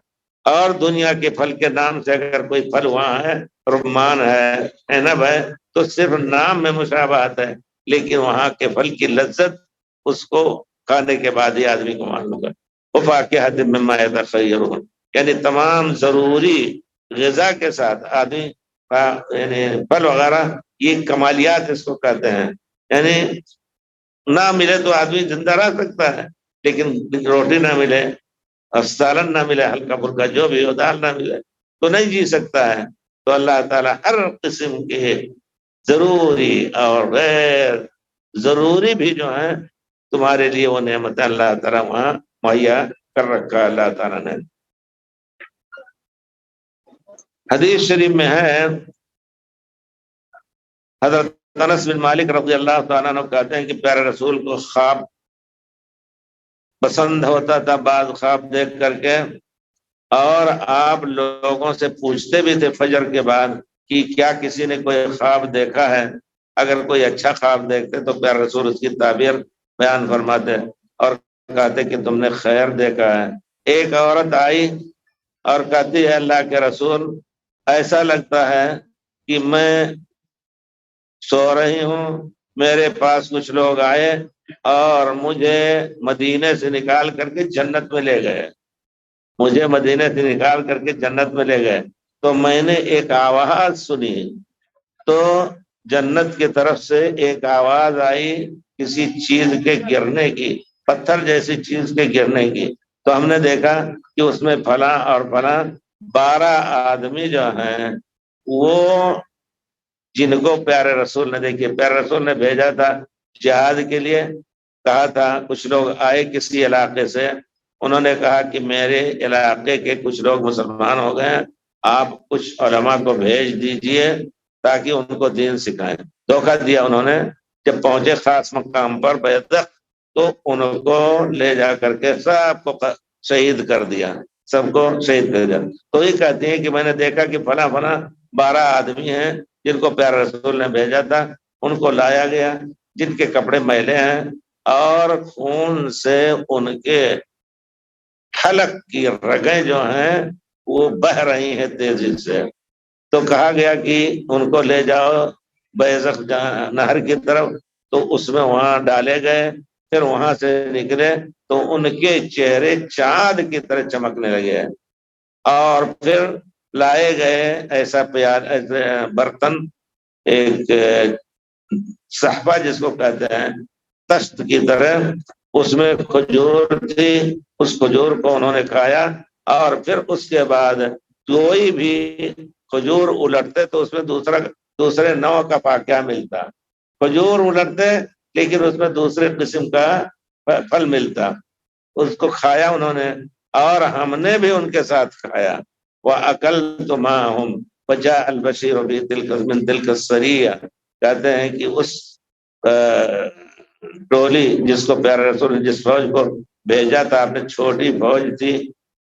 اور دنیا کے پھل کے نام سے اگر کوئی پھل وہاں ہے، رمان ہے، عنب ہے، تو صرف نام میں مشابہت ہے، لیکن وہاں کے پھل کی لذت اس کو کھانے کے بعد ہی آدمی کو معلوم ہے۔ وفاکہۃ مما یتخیرون، یعنی تمام ضروری غذا کے ساتھ آدمی، یعنی پھل وغیرہ، یہ کمالیات اس کو کہتے ہیں۔ یعنی نہ ملے تو آدمی زندہ رہ سکتا ہے، لیکن روٹی نہ ملے اور سالن نہ ملے، ہلکا پھلکا جو بھی ہو، دال نہ ملے تو نہیں جی سکتا ہے۔ تو اللہ تعالیٰ ہر قسم کے ضروری اور غیر ضروری بھی جو ہیں تمہارے لیے وہ نعمت اللہ تعالیٰ وہاں مہیا کر رکھا اللہ تعالیٰ نے۔ حدیث شریف میں ہے، حضرت انس بن مالک رضی اللہ تعالیٰ عنہ کہتے ہیں کہ پیارے رسول کو خواب پسند ہوتا تھا، بعض خواب دیکھ کر کے، اور آپ لوگوں سے پوچھتے بھی تھے فجر کے بعد کہ کیا کسی نے کوئی خواب دیکھا ہے؟ اگر کوئی اچھا خواب دیکھتے تو پیارے رسول اس کی تعبیر بیان فرماتے اور کہتے کہ تم نے خیر دیکھا ہے۔ ایک عورت آئی اور کہتی ہے اللہ کے رسول، ایسا لگتا ہے کہ میں سو رہی ہوں، میرے پاس کچھ لوگ آئے اور مجھے مدینے سے نکال کر کے جنت میں لے گئے، مجھے مدینے سے نکال کر کے جنت میں لے گئے، تو میں نے ایک آواز سنی، تو جنت کی طرف سے ایک آواز آئی کسی چیز کے گرنے کی، پتھر جیسی چیز کے گرنے کی، تو ہم نے دیکھا کہ اس میں فلاں اور فلاں 12 آدمی جو ہیں وہ جن کو پیارے رسول نے، دیکھیے پیارے رسول نے بھیجا تھا جہاد کے لیے، کہا تھا کچھ لوگ آئے کسی علاقے سے، انہوں نے کہا کہ میرے علاقے کے کچھ لوگ مسلمان ہو گئے ہیں، آپ کچھ علماء کو بھیج دیجئے تاکہ ان کو دین سکھائیں۔ دھوکہ دیا انہوں نے، جب پہنچے خاص مقام پر بیدق، تو ان کو لے جا کر کے سب کو شہید کر دیا، سب کو شہید کر دیا۔ تو یہ کہتے ہیں کہ میں نے دیکھا کہ فلاں 12 آدمی ہیں جن کو پیارے رسول نے بھیجا تھا، ان کو لایا گیا، جن کے کپڑے میلے ہیں اور خون سے ان کے حلق کی رگیں جو ہیں وہ بہ رہی ہیں تیزی سے۔ تو کہا گیا کہ ان کو لے جاؤ بیزخ نہر کی طرف، تو اس میں وہاں ڈالے گئے، پھر وہاں سے نکلے تو ان کے چہرے چاند کی طرح چمکنے لگے، اور پھر لائے گئے ایسا برتن، ایک صحفہ جس کو کہتے ہیں، تشت کی طرح، اس میں کھجور تھی، اس کھجور کو انہوں نے کھایا اور پھر اس کے بعد کوئی بھی کھجور الٹتے تو اس میں دوسرے نوع کا فاقہ ملتا، کھجور الٹتے لیکن اس میں دوسرے قسم کا پھل ملتا، اس کو کھایا انہوں نے اور ہم نے بھی ان کے ساتھ کھایا۔ وَأَكَلْتُ مَعَهُمْ وَجَاءَ الْبَشِيرُ فِي تِلْكَ السَّرِيَّةِ، کہتے ہیں کہ اس ٹولی جس کو پیارے رسول نے جس فوج کو بھیجا تھا، آپ نے چھوٹی فوج تھی،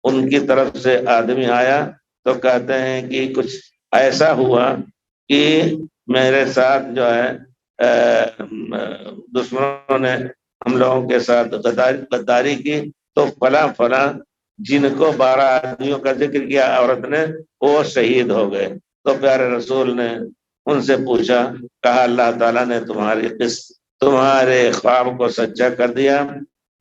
ان کی طرف سے آدمی آیا تو کہتے ہیں کہ کچھ ایسا ہوا کہ میرے ساتھ جو ہے دشمنوں نے ہم لوگوں کے ساتھ غداری کی، تو فلاں فلاں جن کو 12 آدمیوں کا ذکر کیا عورت نے، وہ شہید ہو گئے۔ تو پیارے رسول نے ان سے پوچھا، کہا اللہ تعالیٰ نے تمہارے خواب کو سچا کر دیا،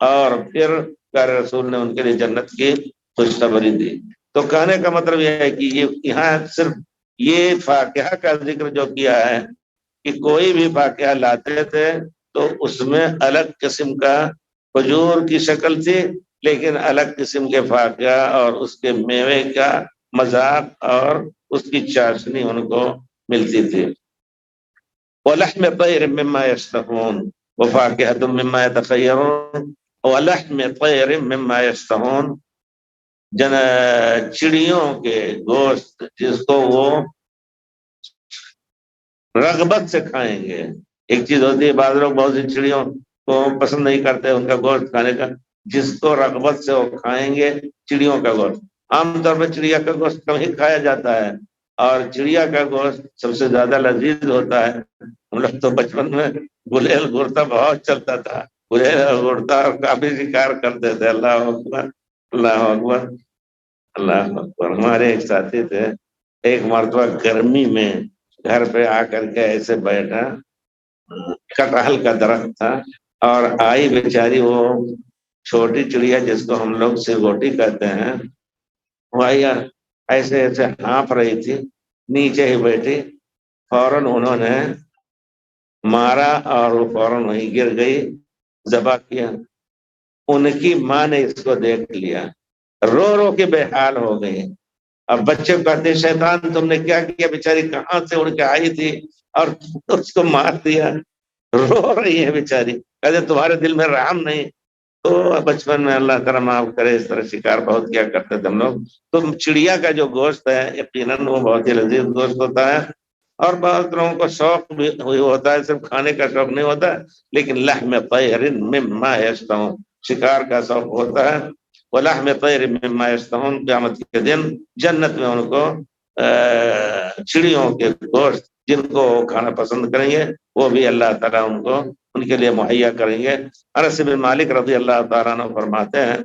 اور پھر پیارے رسول نے ان کے لیے جنت کی خوشخبری دی۔ تو کہنے کا مطلب یہ ہے کہ یہاں صرف یہ فاقہ کا ذکر جو کیا ہے کہ کوئی بھی فاقہ لاتے تھے تو اس میں الگ قسم کا کھجور کی شکل تھی، لیکن الگ قسم کے فاقہ اور اس کے میوے کا مذاق اور اس کی چاشنی ان کو ملتی تھی۔ وَلَحْمِ طَيْرٍ مِّمَّا يَشْتَهُونَ وَفَاكِهَةٍ مِّمَّا يَتَخَيَّرُونَ وَلَحْمِ طَيْرٍ مِّمَّا يَشْتَهُونَ، چڑیوں کے گوشت جس کو وہ رغبت سے کھائیں گے۔ ایک چیز ہوتی ہے بعض لوگ بہت سی چڑیوں کو پسند نہیں کرتے ان کا گوشت کھانے کا، جس کو رغبت سے وہ کھائیں گے چڑیوں کا گوشت۔ عام طور پہ چڑیا کا گوشت کم ہی کھایا جاتا ہے، اور چڑیا کا گوشت سب سے زیادہ لذیذ ہوتا ہے۔ ہم لوگ تو بچپن میں گلیل گھڑتا بہت چلتا تھا، گلیل گھڑتا اور کافی شکار کرتے تھے۔ اللہ اکبر، اللہ اکبر، اللہ اکبر۔ ہمارے ایک ساتھی تھے، ایک مرتبہ گرمی میں گھر پہ آ کر کے ایسے بیٹھا، کٹہل کا درخت تھا، اور آئی بیچاری وہ چھوٹی چڑیا جس کو ہم لوگ سرگوٹی کہتے ہیں، وہ آئی ایسے ایسے ہانپ رہی تھی، نیچے ہی بیٹھی، فوراً انہوں نے مارا اور وہ فوراً وہیں گر گئی، ذبح کیا۔ ان کی ماں نے اس کو دیکھ لیا، رو رو کے بے حال ہو گئی۔ اب بچے کہتے شیطان تم نے کیا کیا، بیچاری کہاں سے اڑ کے آئی تھی اور اس کو مار دیا، رو رہی ہے بیچاری، کہتے تمہارے دل میں رحم نہیں۔ تو بچپن میں اللہ تعالیٰ معاف کرے اس طرح شکار بہت کیا کرتے تھے ہم لوگ۔ تو چڑیا کا جو گوشت ہے یقیناً وہ بہت ہی لذیذ گوشت ہوتا ہے، اور بہت لوگوں کو شوق بھی ہوتا ہے، صرف کھانے کا شوق نہیں ہوتا، لیکن لحم طیر مما یشتہون، شکار کا شوق ہوتا ہے۔ وَلَحْمِ طَيْرٍ مِّمَّا يَشْتَهُونَ، قیامت کے دن جنت میں ان کو چڑیوں کے گوشت جن کو کھانا پسند کریں گے وہ بھی اللہ تعالیٰ ان کو ان کے لیے مہیا کریں گے۔ انس بن مالک رضی اللہ تعالیٰ عنہ فرماتے ہیں،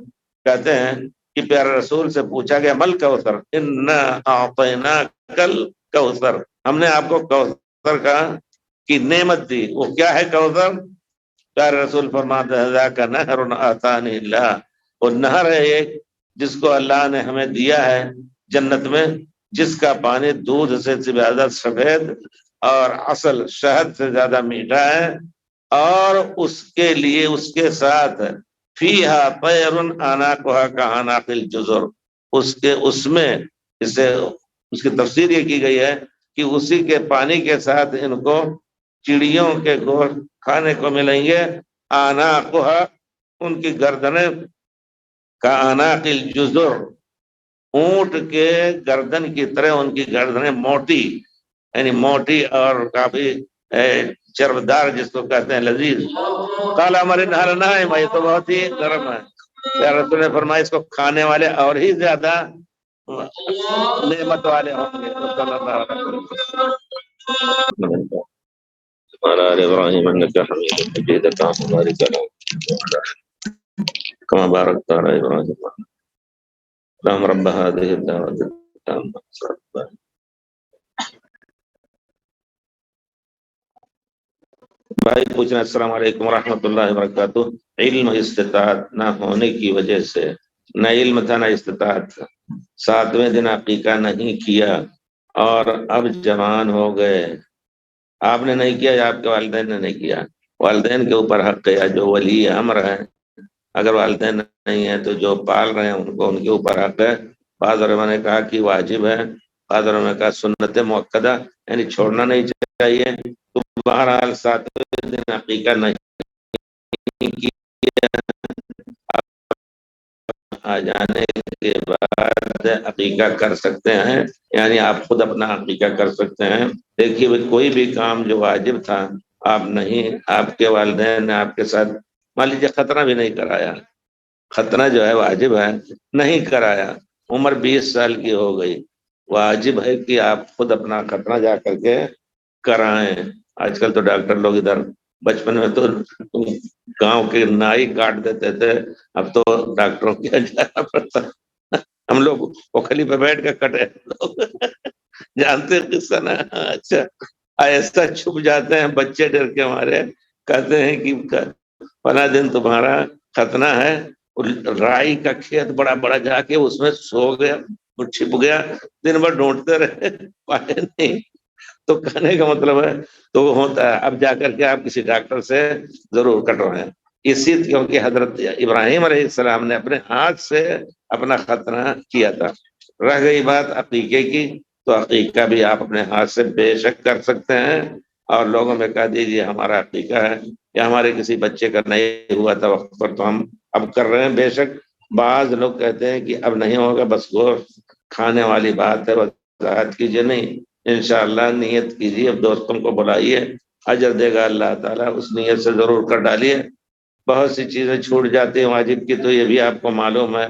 کہتے ہیں کہ پیارے رسول سے پوچھا گیا مل کوثر، انا اعطیناک الکوثر، ہم نے آپ کو کوثر کی نعمت دی، وہ کیا ہے کوثر؟ پیارے رسول فرماتے ہیں ذاک نہر آتانی اللہ، وہ نہر ہے ایک جس کو اللہ نے ہمیں دیا ہے جنت میں، جس کا پانی دودھ سے زیادہ سفید اور عسل شہد سے زیادہ میٹھا ہے، اور اس کے لیے اس کے ساتھ فیہا طیر اناقھا کعناق الجزر، اس میں اس کی تفسیر یہ کی گئی ہے کہ اسی کے پانی کے ساتھ ان کو چڑیوں کے گوشت کھانے کو ملیں گے، اناقھا ان کی گردنیں، کعناق الجزر اونٹ کے گردن کی طرح ان کی گردنیں موٹی، یعنی موٹی اور کافی چربدار جس کو کہتے ہیں لذیذ۔ قال ہمارے نہر نائم، یہ تو بہت ہی نرم ہے۔ پیارے رسول نے فرمایا اس کو کھانے والے اور ہی زیادہ نعمت والے ہوں گے۔ صلی اللہ علیہ وسلم وعلى آل إبراهيم إنك حميد مجيد، اللهم بارك على كما باركت على إبراهيم، اللهم رب هذه الدعوة التامة بھائی پوچھ رہے ہیں السلام علیکم ورحمۃ اللہ وبرکاتہ، علم استطاعت نہ ہونے کی وجہ سے، نہ علم تھا نہ استطاعت تھا، 7ویں دن عقیقہ نہیں کیا اور اب جوان ہو گئے، آپ نے نہیں کیا یا آپ کے والدین نے نہیں کیا؟ والدین کے اوپر حق ہے، جو ولی امر ہے اگر والدین نہیں ہیں تو جو پال رہے ہیں ان کو ان کے اوپر حق ہے۔ بعض علماء نے کہا کہ واجب ہے، بعض علماء نے کہا سنت مؤکدہ، یعنی چھوڑنا نہیں چاہیے۔ تو بہرحال 7ویں دن عقیقہ نہیں کی، آ جانے کے بعد عقیقہ کر سکتے ہیں، یعنی آپ خود اپنا عقیقہ کر سکتے ہیں۔ دیکھیے کوئی بھی کام جو واجب تھا آپ نہیں، آپ کے والدین نے آپ کے ساتھ مان لیجیے ختنہ بھی نہیں کرایا، ختنہ جو ہے واجب ہے نہیں کرایا، عمر 20 سال کی ہو گئی، واجب ہے کہ آپ خود اپنا ختنہ جا کر کے کرائیں۔ آج کل تو ڈاکٹر لوگ ادھر، بچپن میں تو گاؤں کے نائی کاٹ دیتے تھے، اب تو ڈاکٹروں کے یہاں جانا پڑتا ہے۔ ہم لوگ پوکھلی پہ بیٹھ کے کٹے جانتے ہیں قصہ نا؟ اچھا، ایسا چھپ جاتے ہیں بچے ڈر کے ہمارے، کہتے ہیں کہ فلاں دن تمہارا ختنہ ہے، رائی کا کھیت بڑا بڑا جا کے اس میں سو گیا، چھپ گیا، دن بھر ڈھونڈتے رہے پائے نہیں۔ تو کہنے کا مطلب ہے تو وہ ہوتا ہے، اب جا کر کے آپ کسی ڈاکٹر سے ضرور کٹوائیں۔ اسی کیونکہ حضرت ابراہیم علیہ السلام نے اپنے ہاتھ سے اپنا ختنہ کیا تھا۔ رہ گئی بات عقیقے کی، تو عقیقہ بھی آپ اپنے ہاتھ سے بے شک کر سکتے ہیں، اور لوگوں میں کہہ دیجیے ہمارا عقیقہ ہے، یا ہمارے کسی بچے کا نہیں ہوا تھا وقت پر تو ہم اب کر رہے ہیں۔ بے شک بعض لوگ کہتے ہیں کہ اب نہیں ہوگا، بس گوشت کھانے والی بات ہے، وضاحت کیجیے نہیں، انشاءاللہ نیت کیجیے، اب دوستوں کو بلائیے، اجر دے گا اللہ تعالیٰ، اس نیت سے ضرور کر ڈالیے۔ بہت سی چیزیں چھوٹ جاتی ہیں واجب کی، تو یہ بھی آپ کو معلوم ہے،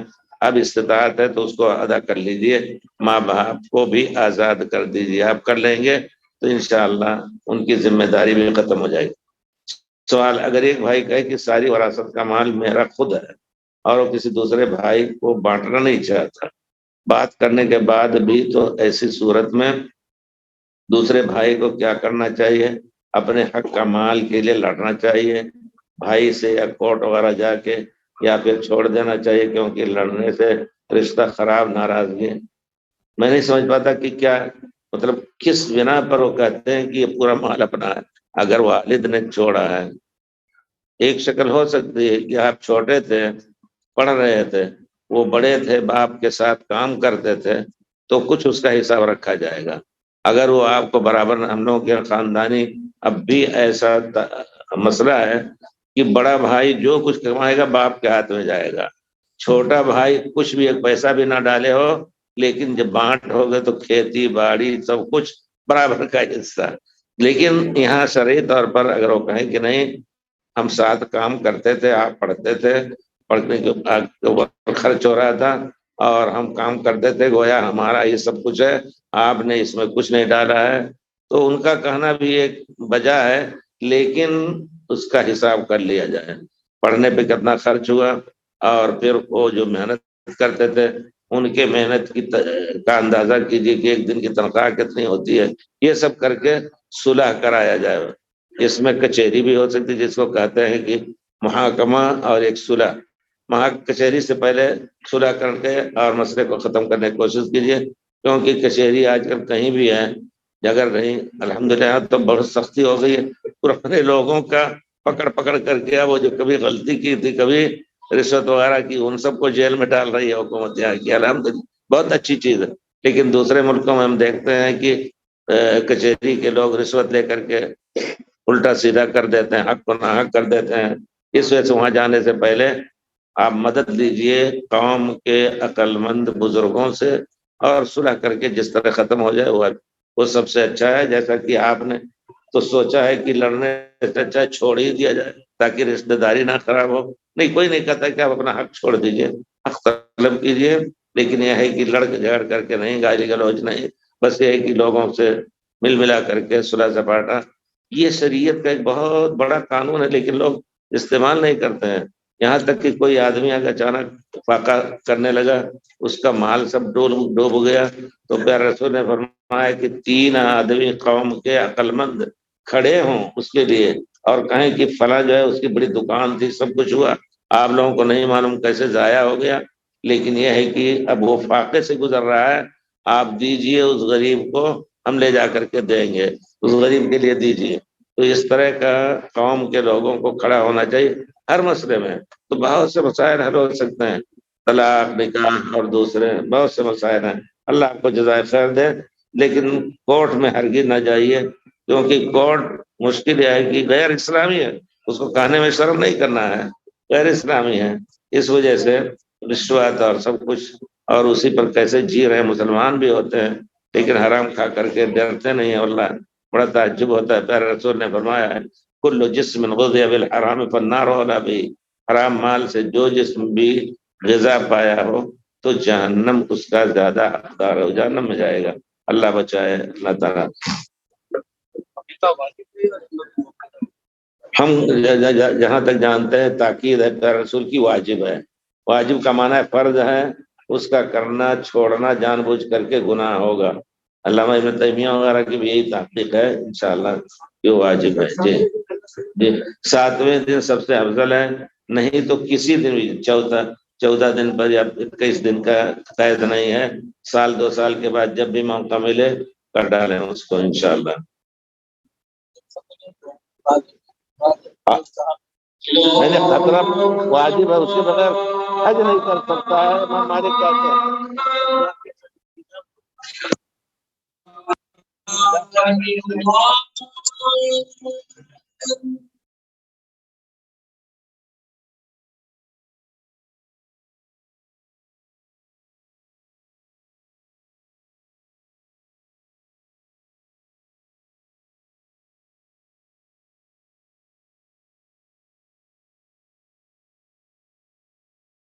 اب استطاعت ہے تو اس کو ادا کر لیجیے۔ ماں باپ کو بھی آزاد کر دیجیے، آپ کر لیں گے تو انشاءاللہ ان کی ذمہ داری بھی ختم ہو جائے گی۔ سوال، اگر ایک بھائی کہے کہ ساری وراثت کا مال میرا خود ہے اور وہ کسی دوسرے بھائی کو بانٹنا نہیں چاہتا، بات کرنے کے بعد بھی، تو ایسی صورت میں دوسرے بھائی کو کیا کرنا چاہیے؟ اپنے حق کا مال کے لیے لڑنا چاہیے بھائی سے، یا کورٹ وغیرہ جا کے، یا پھر چھوڑ دینا چاہیے، کیونکہ لڑنے سے رشتہ خراب، ناراضگی۔ میں نہیں سمجھ پاتا کہ کیا مطلب، کس بنا پر وہ کہتے ہیں کہ یہ پورا مال اپنا ہے۔ اگر والد نے چھوڑا ہے، ایک شکل ہو سکتی ہے کہ آپ چھوٹے تھے، پڑھ رہے تھے، وہ بڑے تھے، باپ کے ساتھ کام کرتے تھے، تو کچھ اس کا حساب رکھا جائے گا۔ اگر وہ آپ کو برابر، ہم لوگوں کے خاندانی اب بھی ایسا مسئلہ ہے کہ بڑا بھائی جو کچھ کمائے گا باپ کے ہاتھ میں جائے گا، چھوٹا بھائی کچھ بھی ایک پیسہ بھی نہ ڈالے ہو، لیکن جب بانٹ ہو گئے تو کھیتی باڑی سب کچھ برابر کا حصہ۔ لیکن یہاں شرعی طور پر اگر وہ کہیں کہ نہیں، ہم ساتھ کام کرتے تھے، آپ پڑھتے تھے، پڑھنے کے اوپر خرچ ہو رہا تھا اور ہم کام کرتے تھے، گویا ہمارا یہ سب کچھ ہے، آپ نے اس میں کچھ نہیں ڈالا ہے، تو ان کا کہنا بھی ایک وجہ ہے، لیکن اس کا حساب کر لیا جائے، پڑھنے پہ کتنا خرچ ہوا، اور پھر وہ جو محنت کرتے تھے ان کے محنت کا اندازہ کیجیے کہ ایک دن کی تنخواہ کتنی ہوتی ہے، یہ سب کر کے صلح کرایا جائے۔ اس میں کچہری بھی ہو سکتی جس کو کہتے ہیں کہ محاکمہ اور ایک صلح، کچہری سے پہلے صلح کر کے اور مسئلے کو ختم کرنے کی کوشش کیجیے، کیونکہ کچہری آج کل کہیں بھی ہے، اگر نہیں الحمدللہ تو بہت سختی ہو گئی ہے، پرانے لوگوں کا پکڑ پکڑ کر کے وہ جو کبھی غلطی کی تھی، کبھی رشوت وغیرہ کی، ان سب کو جیل میں ڈال رہی ہے حکومت یہاں کی، الحمدللہ بہت اچھی چیز ہے۔ لیکن دوسرے ملکوں میں ہم دیکھتے ہیں کہ کچہری کے لوگ رشوت لے کر کے الٹا سیدھا کر دیتے ہیں، حق کو ناحق کر دیتے ہیں۔ اس وجہ سے وہاں جانے سے پہلے آپ مدد لیجئے قوم کے عقل مند بزرگوں سے، اور صلح کر کے جس طرح ختم ہو جائے وہ سب سے اچھا ہے۔ جیسا کہ آپ نے تو سوچا ہے کہ لڑنے سے اچھا چھوڑ ہی دیا جائے تاکہ رشتہ داری نہ خراب ہو۔ نہیں، کوئی نہیں کہتا کہ آپ اپنا حق چھوڑ دیجئے، حق طلب کیجئے، لیکن یہ ہے کہ لڑ جھگڑ کر کے نہیں، گالی گلوچ نہیں، بس یہ ہے کہ لوگوں سے مل ملا کر کے صلح سپاٹا۔ یہ شریعت کا ایک بہت بڑا قانون ہے، لیکن لوگ استعمال نہیں کرتے ہیں، یہاں تک کہ کوئی آدمی اگر اچانک فاقہ کرنے لگا، اس کا مال سب ڈوب گیا، تو پیارے رسول نے فرمایا کہ 3 آدمی قوم کے عقل مند کھڑے ہوں اس کے لیے اور کہیں کہ فلاں جو ہے اس کی بڑی دکان تھی، سب کچھ ہوا، آپ لوگوں کو نہیں معلوم کیسے ضائع ہو گیا، لیکن یہ ہے کہ اب وہ فاقے سے گزر رہا ہے، آپ دیجئے اس غریب کو، ہم لے جا کر کے دیں گے، اس غریب کے لیے دیجئے۔ تو اس طرح کا قوم کے لوگوں کو کھڑا ہونا چاہیے۔ ہر مسئلے میں تو بہت سے مسائل حل ہو سکتے ہیں، طلاق، نکاح اور دوسرے بہت سے مسائل ہیں۔ اللہ آپ کو جزائے خیر دے، لیکن کورٹ میں ہرگز نہ جائیے، کیونکہ کورٹ مشکل ہے کہ غیر اسلامی ہے، اس کو کہنے میں شرم نہیں کرنا ہے، غیر اسلامی ہے، اس وجہ سے رشوت اور سب کچھ، اور اسی پر کیسے جی رہے ہیں، مسلمان بھی ہوتے ہیں لیکن حرام کھا کر کے ڈرتے نہیں ہیں۔ اللہ بڑا تعجب ہوتا ہے، پیارے رسول نے فرمایا ہے کل جسم غذی بالحرام فالنار اولی بہ، حرام مال سے جو جسم بھی غذا پایا ہو تو جہنم اس کا زیادہ حقدار ہو، جہنم میں جائے گا۔ اللہ بچائے، اللہ تعالیٰ۔ ہم جہاں تک جانتے ہیں تاکید ہے پیارے رسول کی، واجب ہے، واجب کا معنی ہے فرض ہے، اس کا کرنا چھوڑنا جان بوجھ کر کے گناہ ہوگا۔ علامہ ابن تیمیہ وغیرہ کی بھی یہی تحقیق ہے انشاءاللہ کہ واجب ہے۔ جی جی، 7ویں دن سب سے افضل ہے، نہیں تو کسی دن بھی 14 دن پر یا 21 دن کا قید نہیں ہے، سال 2 سال کے بعد جب بھی موقع ملے کر ڈالیں اس کو انشاءاللہ۔ میں نے خطرہ واجب ہے، اس کے بغیر حج نہیں کر سکتا ہے، امام مالک کہتے ہیں۔